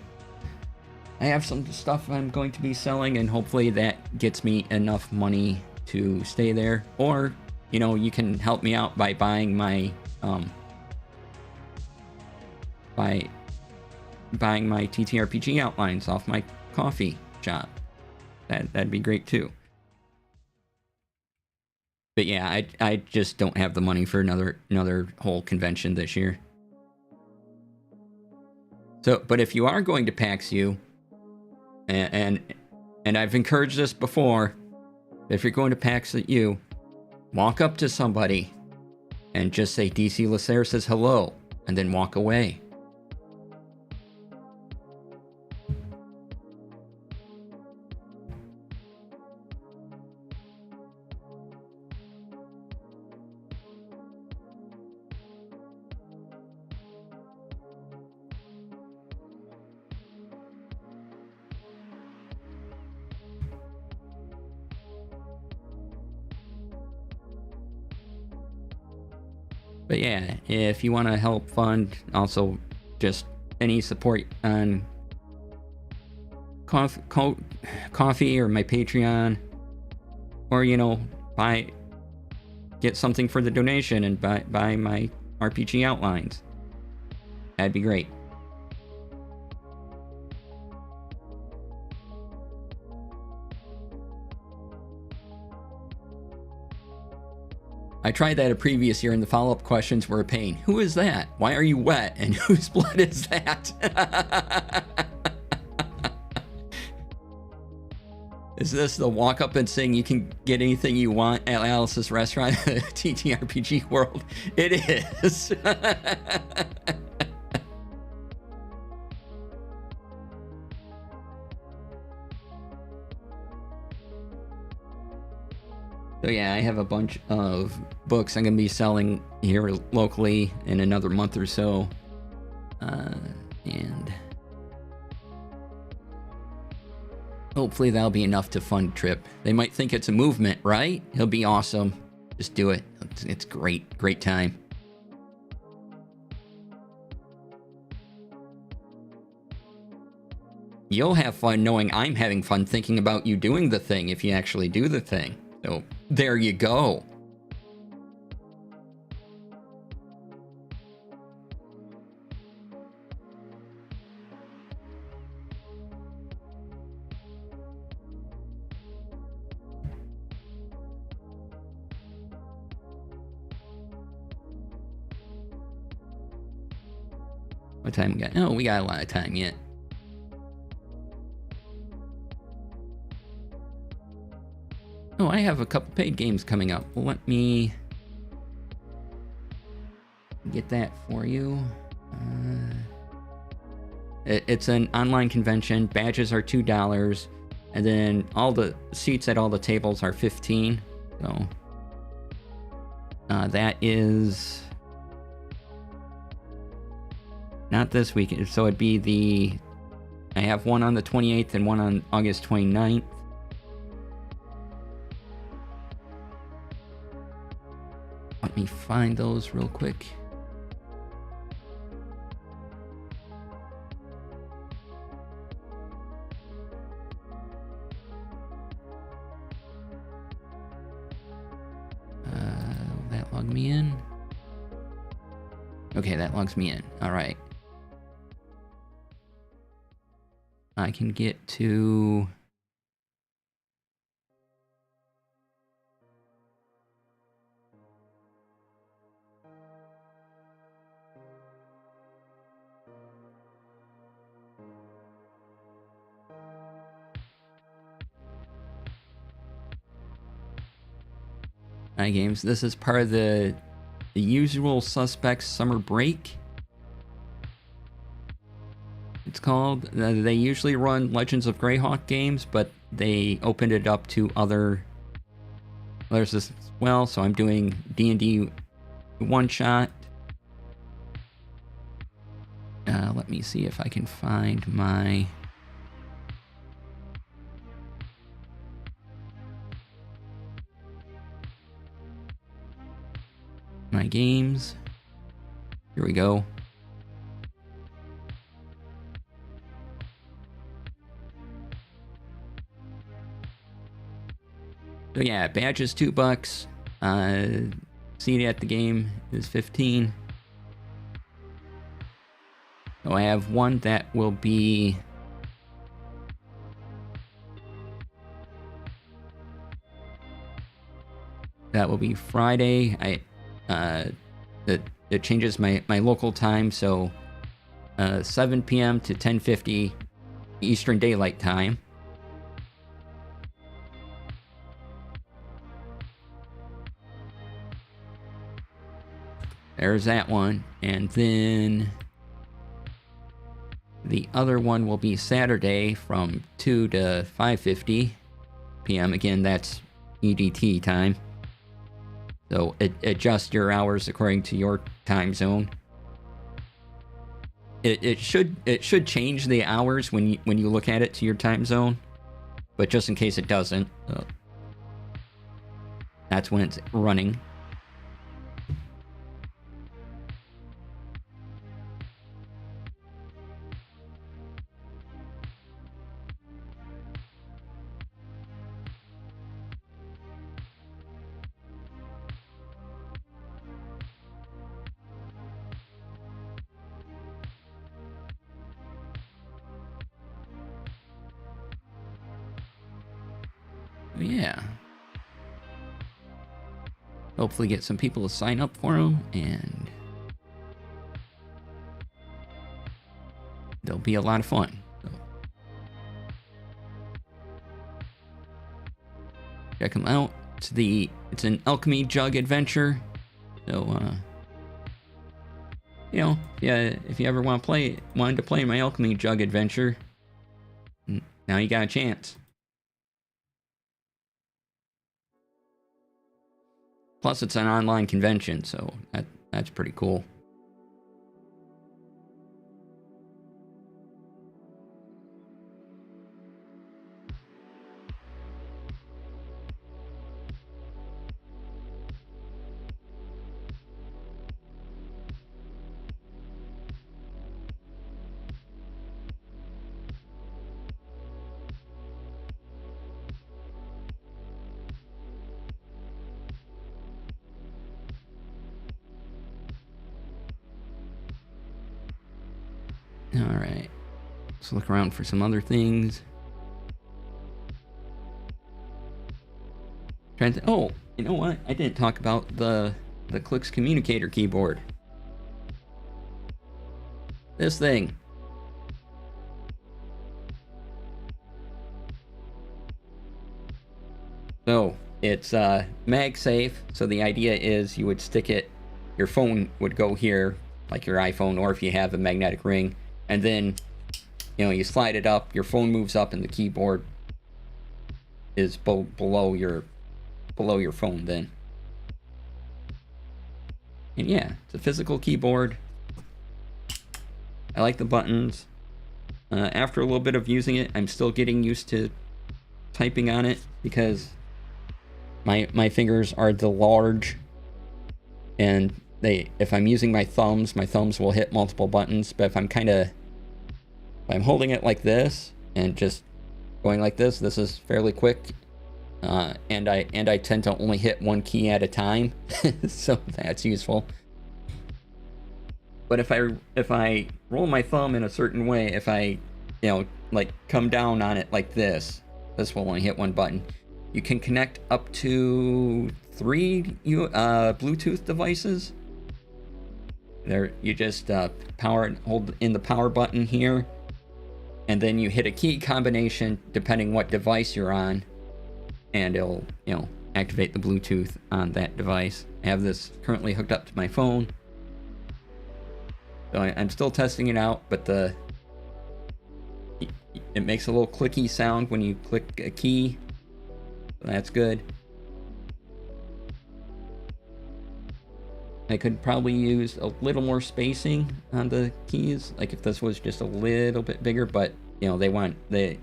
I have some stuff I'm going to be selling, and hopefully that gets me enough money to stay there. Or, you know, you can help me out by buying my buying my TTRPG outlines off my coffee shop. That'd be great too. But yeah, I just don't have the money for another whole convention this year. So, but if you are going to PAX U, and I've encouraged this before, if you're going to PAX U, walk up to somebody and just say DC Lasair says hello, and then walk away. But yeah, if you want to help fund, also just any support on coffee or my Patreon, or get something for the donation and buy my RPG outlines, that'd be great. I tried that a previous year and the follow-up questions were a pain. Who is that? Why are you wet? And whose blood is that? Is this the walk up and saying you can get anything you want at Alice's restaurant, TTRPG world? It is. So yeah, I have a bunch of books I'm going to be selling here locally in another month or so. And hopefully that'll be enough to fund Trip. They might think it's a movement, right? He'll be awesome. Just do it. It's great. Great time. You'll have fun knowing I'm having fun thinking about you doing the thing if you actually do the thing. So there you go. What time we got? Oh, we got a lot of time yet. Oh, I have a couple paid games coming up. Well, let me get that for you. It's an online convention. Badges are $2, and then all the seats at all the tables are $15. So that is not this weekend. So it'd be I have one on the 28th and one on August 29th. Let me find those real quick. Will that log me in? Okay, that logs me in. All right. I can get to... games. This is part of the Usual Suspects Summer Break. It's called. They usually run Legends of Greyhawk games, but they opened it up to others as well. So I'm doing D&D one shot. Let me see if I can find my games. Here we go. So yeah, badge is $2. Seat at the game is $15. So I have one that will be Friday. It changes my local time, so 7 p.m. to 10:50 Eastern Daylight Time. There's that one. And then the other one will be Saturday from 2 to 5:50 p.m. Again, that's EDT time. So adjust your hours according to your time zone. It should change the hours when you look at it to your time zone, but just in case it doesn't, that's when it's running. yeah. Hopefully get some people to sign up for them, and they'll be a lot of fun. So check them out. It's an alchemy jug adventure. So you know, yeah, if you ever wanted to play my alchemy jug adventure, now you got a chance. Plus, it's an online convention, so that's pretty cool. Alright, let's look around for some other things. Oh, you know what? I didn't talk about the Clix communicator keyboard. This thing. So, it's MagSafe, so the idea is you would stick it, your phone would go here, like your iPhone, or if you have a magnetic ring, and then, you know, you slide it up, your phone moves up, and the keyboard is below your phone then. And yeah, it's a physical keyboard. I like the buttons. After a little bit of using it, I'm still getting used to typing on it because my fingers are the large, and if I'm using my thumbs will hit multiple buttons. But if I'm holding it like this and just going like this is fairly quick. And I tend to only hit one key at a time, so that's useful. But if I roll my thumb in a certain way, if I, you know, like come down on it like this will only hit one button. You can connect up to 3 Bluetooth devices. There, you just hold in the power button here, and then you hit a key combination depending what device you're on, and it'll, you know, activate the Bluetooth on that device. I have this currently hooked up to my phone, so I'm still testing it out, but it makes a little clicky sound when you click a key, so that's good. I could probably use a little more spacing on the keys, like if this was just a little bit bigger, but you know,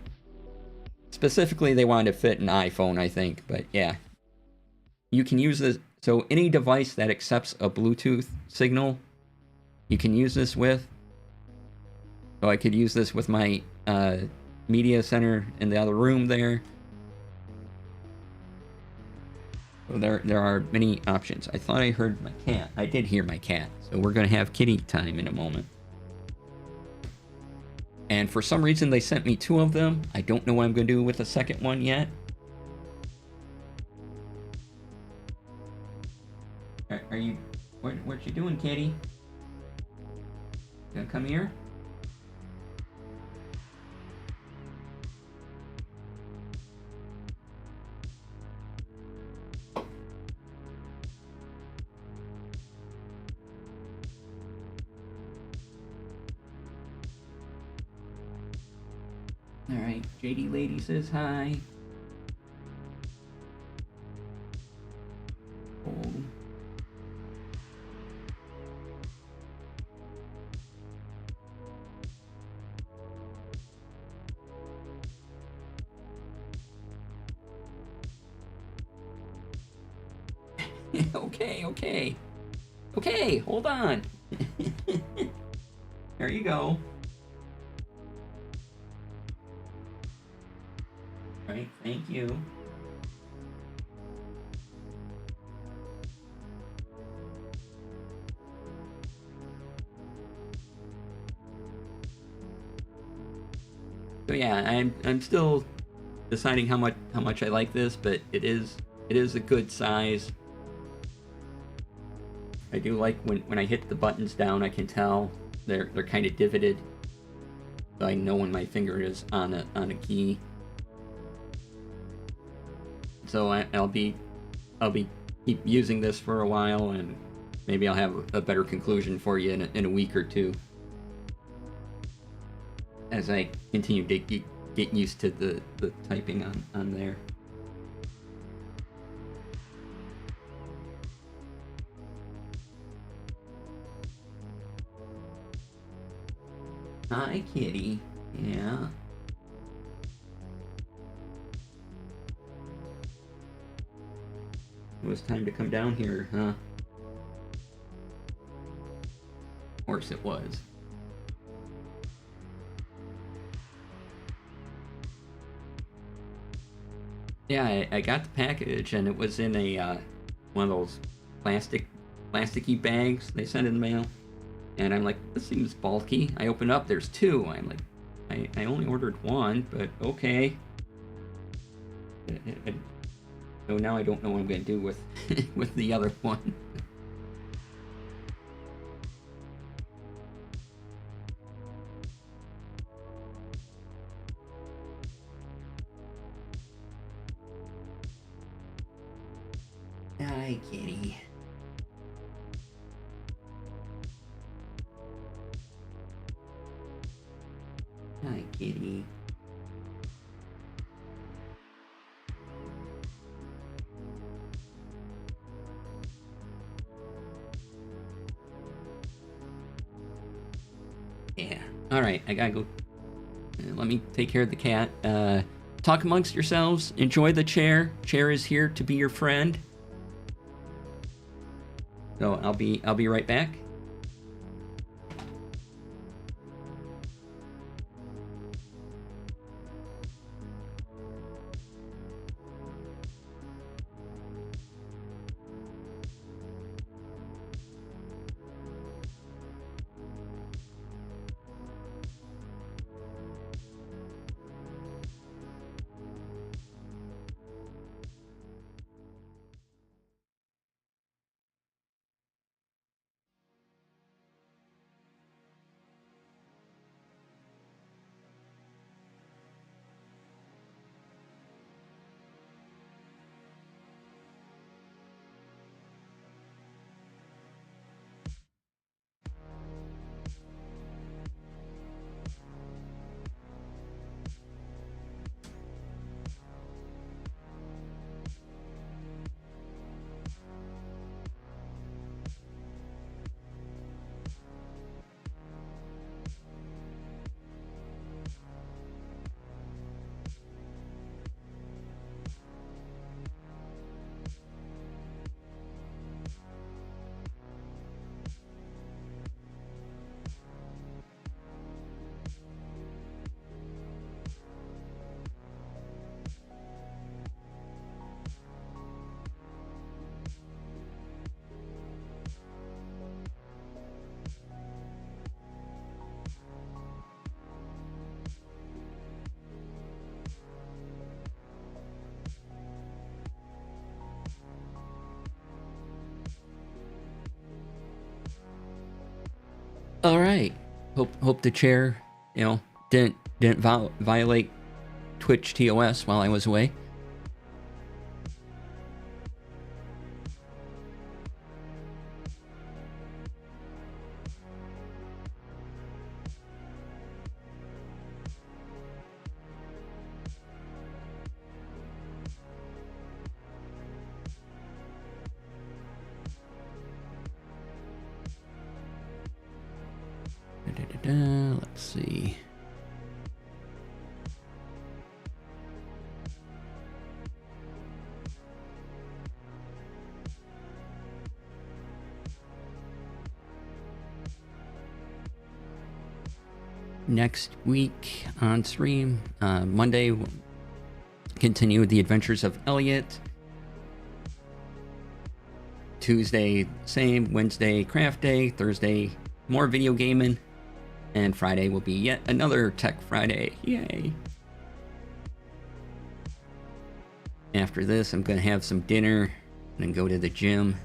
specifically they wanted to fit an iPhone, I think. But yeah, you can use this, so any device that accepts a Bluetooth signal, you can use this with. So I could use this with my media center in the other room there. So there are many options. I thought I heard my cat. I did hear my cat. So we're going to have kitty time in a moment. And for some reason, they sent me 2 of them. I don't know what I'm going to do with the second one yet. Are you... What you doing, kitty? Gonna come here? Alright, JD Lady says hi. Oh. Okay, hold on. There you go. Right, thank you. So yeah, I'm still deciding how how much I like this, but it is a good size. I do like when I hit the buttons down, I can tell they're kind of divoted, so I know when my finger is on a key. So I'll be keep using this for a while, and maybe I'll have a better conclusion for you in a week or two, as I continue to get used to the typing on there. Hi, kitty. Yeah. It was time to come down here, huh? Of course it was. Yeah, I got the package, and it was in a one of those plasticky bags they send in the mail. And I'm like, this seems bulky. I open up, there's two. I'm like, I only ordered one, but okay. So now I don't know what I'm gonna do with with the other one. Hi, kitty. Hi, kitty. Yeah. Alright, I gotta go. Let me take care of the cat. Talk amongst yourselves. Enjoy the chair. Chair is here to be your friend. So I'll be right back. All right. Hope the chair, didn't violate Twitch TOS while I was away. Let's see. Next week on stream, Monday, we'll continue the adventures of Elliot. Tuesday, same. Wednesday, craft day. Thursday, more video gaming. And Friday will be yet another Tech Friday. Yay. After this, I'm going to have some dinner and then go to the gym.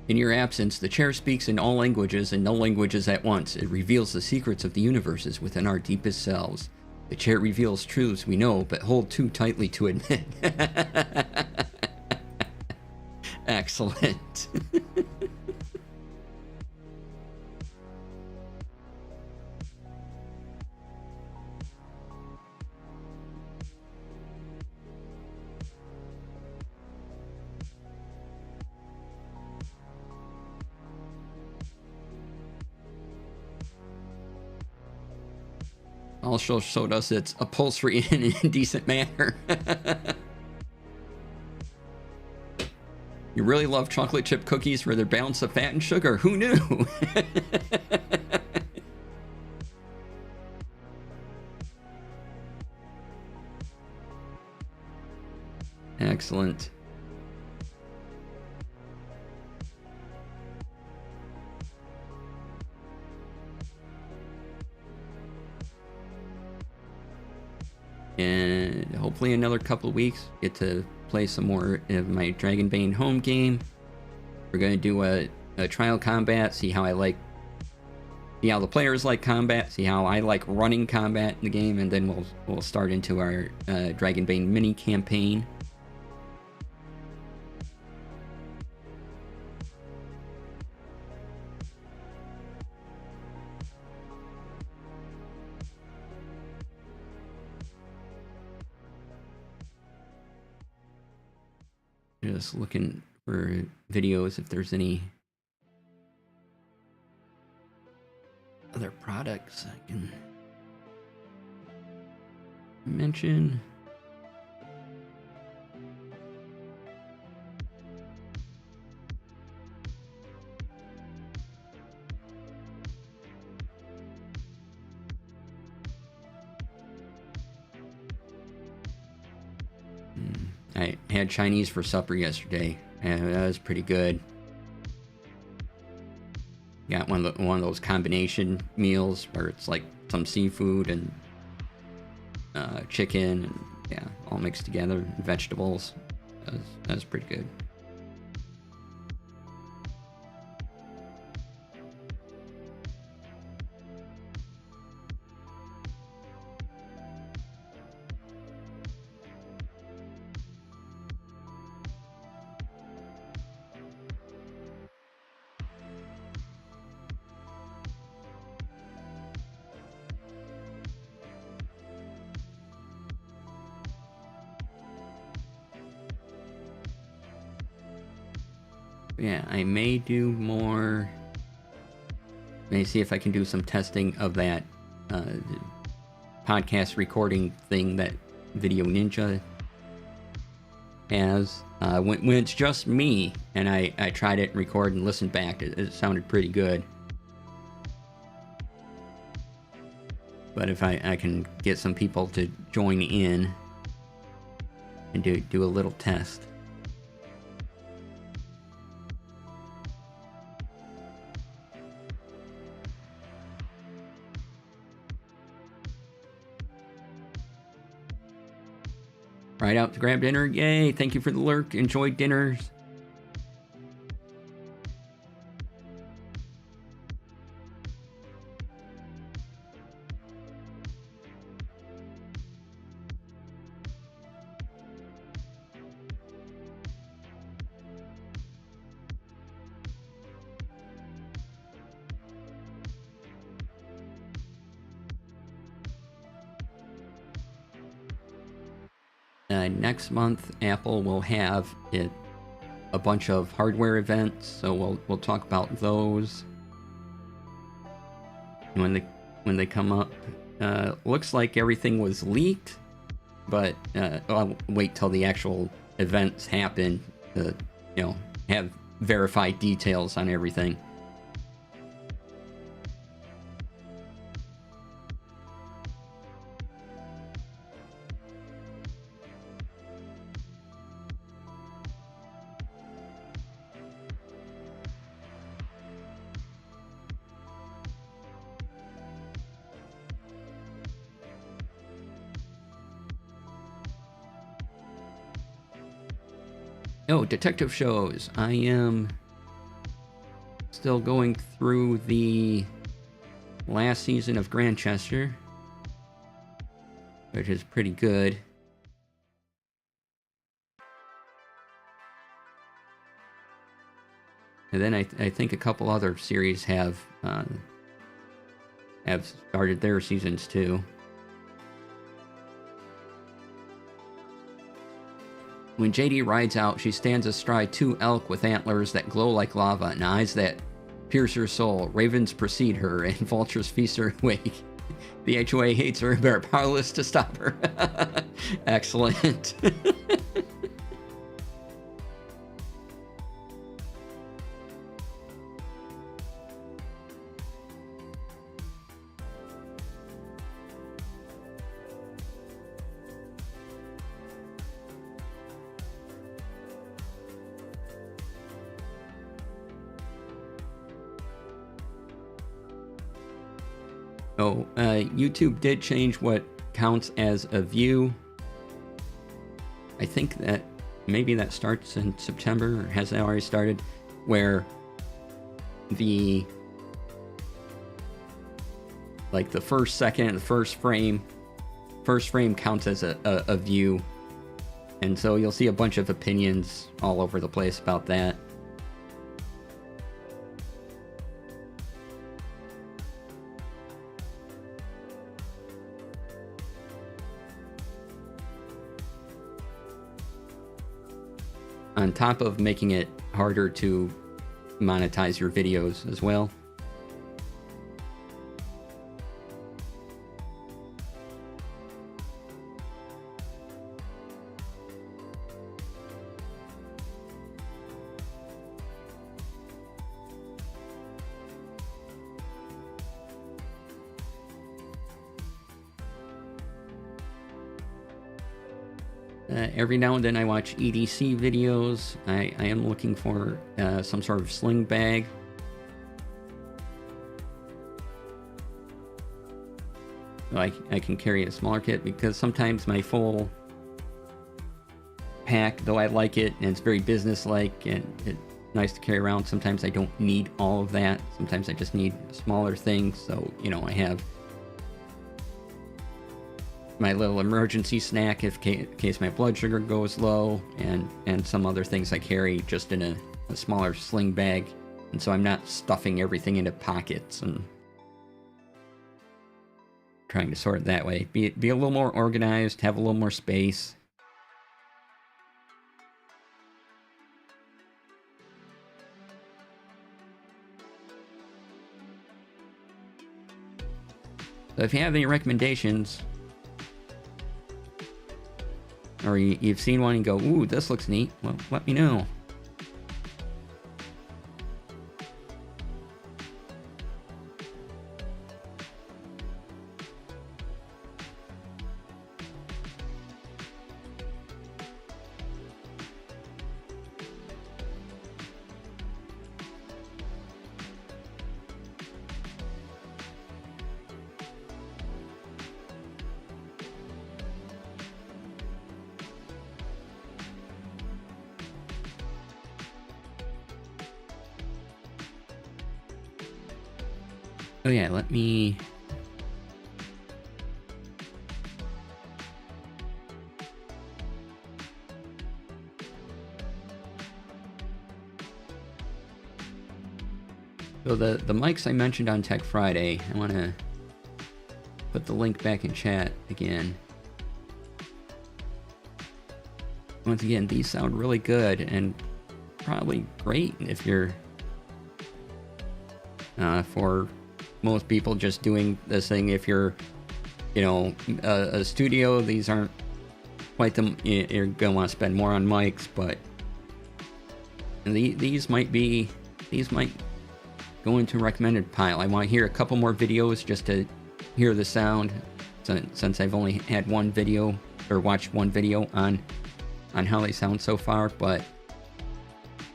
In your absence, the chair speaks in all languages and no languages at once. It reveals the secrets of the universes within our deepest selves. The chair reveals truths we know but hold too tightly to admit. Excellent. Also showed us its upholstery in a decent manner. You really love chocolate chip cookies for their balance of fat and sugar. Who knew? Excellent. And hopefully another couple of weeks get to play some more of my Dragonbane home game. We're going to do a trial combat, see how the players like combat, see how I like running combat in the game, and then we'll start into our Dragonbane mini campaign. Just looking for videos if there's any other products I can mention. I had Chinese for supper yesterday, and that was pretty good. Got one of those combination meals where it's like some seafood and chicken, and yeah, all mixed together, and vegetables. That was pretty good. Yeah, I may do more. May see if I can do some testing of that podcast recording thing that Video Ninja has. When it's just me and I tried it and record and listened back, it sounded pretty good. But if I can get some people to join in and do a little test. Right out to grab dinner. Yay, thank you for the lurk. Enjoy dinners. Next month, Apple will have a bunch of hardware events, so we'll talk about those when they come up. Looks like everything was leaked, but I'll wait till the actual events happen to have verified details on everything. Oh, detective shows. I am still going through the last season of Grantchester, which is pretty good. And then I think a couple other series have started their seasons too. When JD rides out, she stands astride 2 elk with antlers that glow like lava and eyes that pierce her soul. Ravens precede her and vultures feast her awake. The HOA hates her, but are powerless to stop her. Excellent. Oh, YouTube did change what counts as a view. I think that maybe that starts in September, or has that already started, where the first second, the first frame counts as a view. And so you'll see a bunch of opinions all over the place about that. On top of making it harder to monetize your videos as well. Every now and then I watch EDC videos. I am looking for some sort of sling bag. So I can carry a smaller kit, because sometimes my full pack, though I like it and it's very business-like and it's nice to carry around, sometimes I don't need all of that. Sometimes I just need a smaller thing. So, you know, I have my little emergency snack in case my blood sugar goes low, and some other things I carry just in a smaller sling bag, and so I'm not stuffing everything into pockets and trying to sort it that way. Be a little more organized, have a little more space. So if you have any recommendations, or you've seen one and go, ooh, this looks neat, well, let me know. Oh yeah, let me... So the mics I mentioned on Tech Friday, I want to put the link back in chat again. Once again, these sound really good and probably great if you're for most people just doing this thing. If you're, you know, a studio, these aren't quite the, you're gonna want to spend more on mics, but these might go into a recommended pile. I want to hear a couple more videos just to hear the sound, since I've only had one video, or watched one video on how they sound so far, but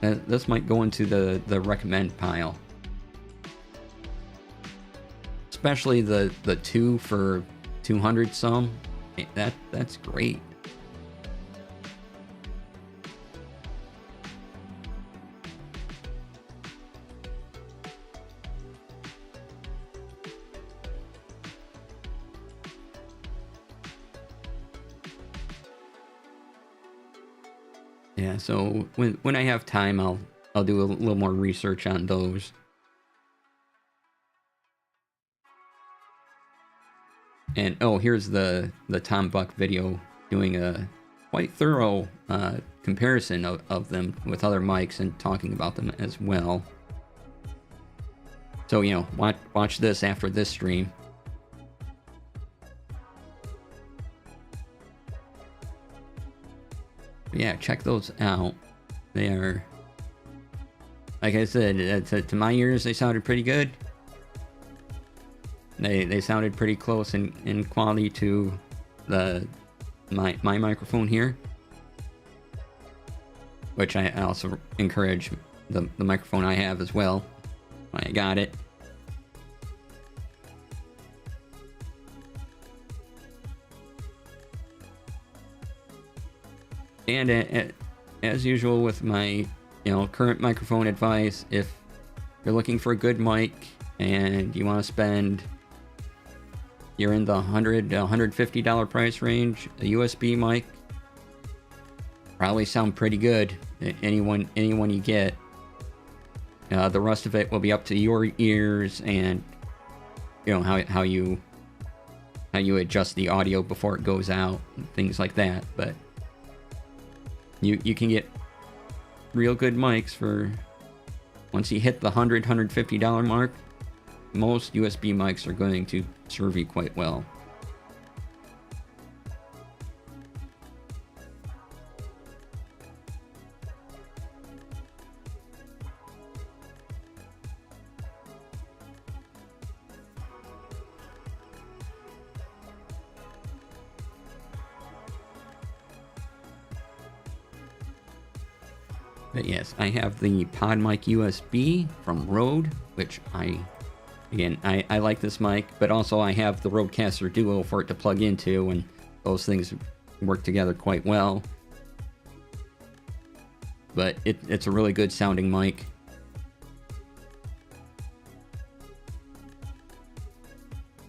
this might go into the recommend pile. Especially the 2 for 200 some. That's great. Yeah, so when I have time, I'll do a little more research on those. And oh, here's the Tom Buck video doing a quite thorough comparison of them with other mics and talking about them as well. So, you know, watch this after this stream. But yeah, check those out. They are, like I said, to my ears, they sounded pretty good. They sounded pretty close in quality to my microphone here, which I also encourage the microphone I have as well. I got it. And as usual with my current microphone advice, if you're looking for a good mic and you want to spend, you're in the $100 to $150 price range, a USB mic probably sound pretty good. Anyone you get. The rest of it will be up to your ears and how you adjust the audio before it goes out and things like that. But you can get real good mics for, once you hit the $100 $150 mark. Most USB mics are going to serve you quite well. But yes, I have the PodMic USB from Rode, which I like this mic, but also I have the Rodecaster Duo for it to plug into, and those things work together quite well. But it's a really good sounding mic.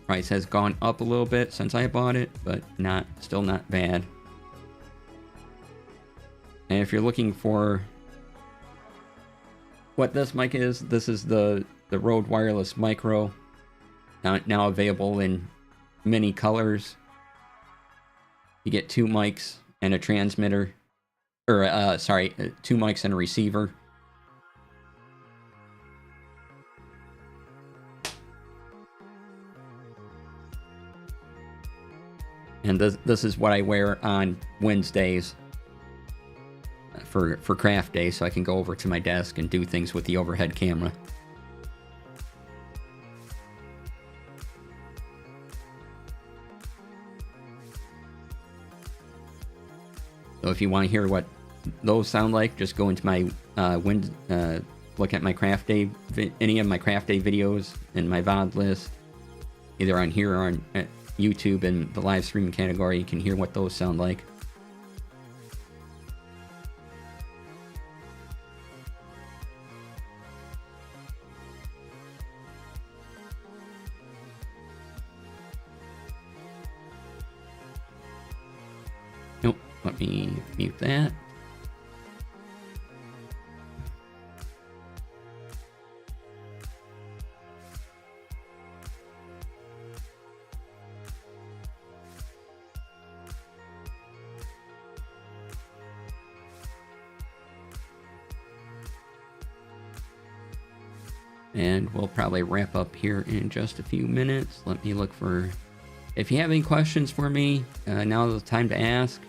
Price has gone up a little bit since I bought it, but still not bad. And if you're looking for what this mic is, this is the Rode Wireless Micro, now available in many colors. You get 2 mics and a transmitter, or 2 mics and a receiver. And this is what I wear on Wednesdays for craft day, so I can go over to my desk and do things with the overhead camera. So if you want to hear what those sound like, just go into my look at my craft day, any of my craft day videos in my VOD list, either on here or on YouTube in the live streaming category. You can hear what those sound like. Nope, let me mute that. And we'll probably wrap up here in just a few minutes. Let me look for, if you have any questions for me, now is the time to ask.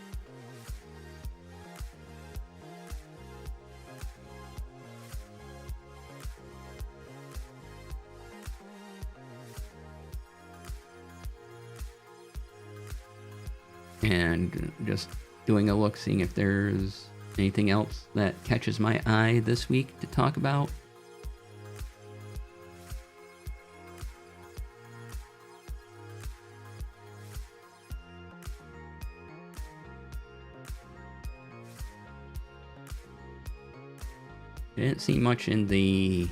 And just doing a look, seeing if there's anything else that catches my eye this week to talk about. I didn't see much in the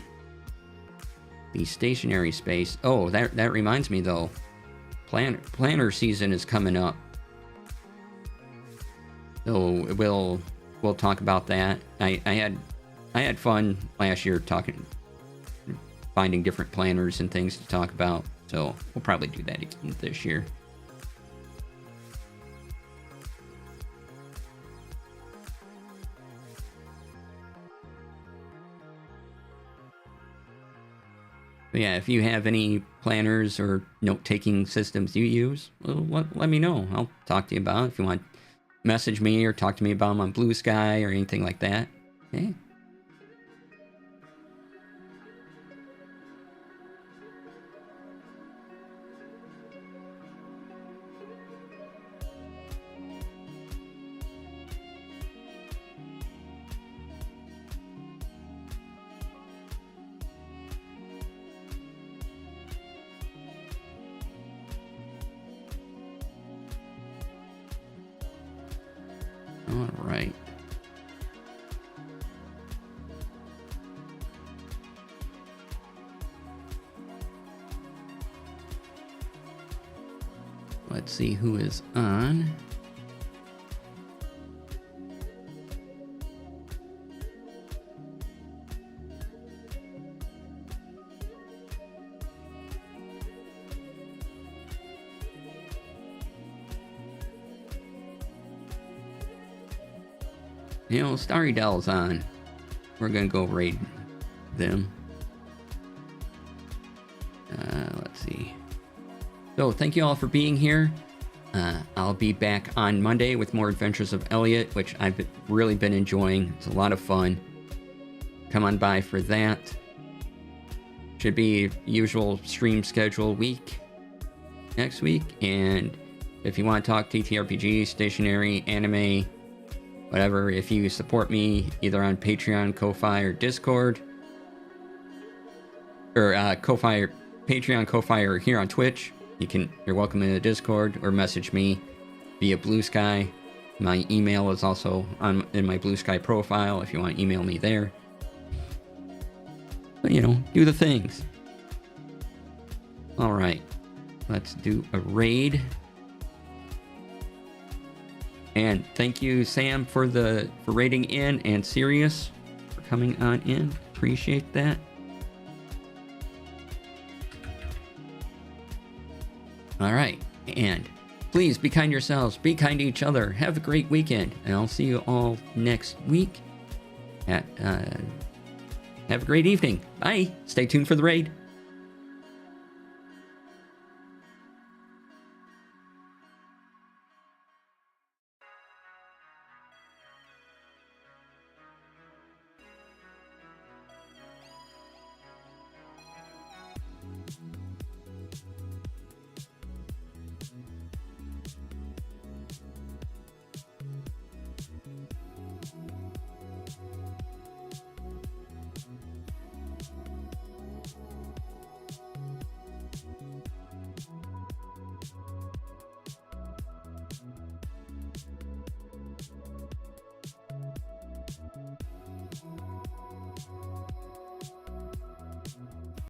stationary space. Oh, that reminds me though. Planner season is coming up. So we'll we'll talk about that. I had fun last year finding different planners and things to talk about. So we'll probably do that again this year. But yeah, if you have any planners or note-taking systems you use, well, let me know. I'll talk to you about it. If you want, message me or talk to me about them on Blue Sky or anything like that. Okay. All right. Let's see who is on. Starry Dell's on. We're gonna go raid them. Let's see. So thank you all for being here. I'll be back on Monday with more Adventures of Elliot, which I've really been enjoying. It's a lot of fun. Come on by for that. Should be usual stream schedule week next week. And if you want to talk TTRPG, stationery, anime, whatever, if you support me either on Patreon, Ko-Fi, or Discord, or Ko-Fi, Patreon, Ko-Fi, or here on Twitch, you're welcome in the Discord, or message me via Blue Sky. My email is also in my Blue Sky profile if you want to email me there. But do the things. All right, let's do a raid. And thank you, Sam, for raiding in, and Sirius for coming on in. Appreciate that. All right, and please be kind to yourselves, be kind to each other. Have a great weekend, and I'll see you all next week. Have a great evening. Bye. Stay tuned for the raid.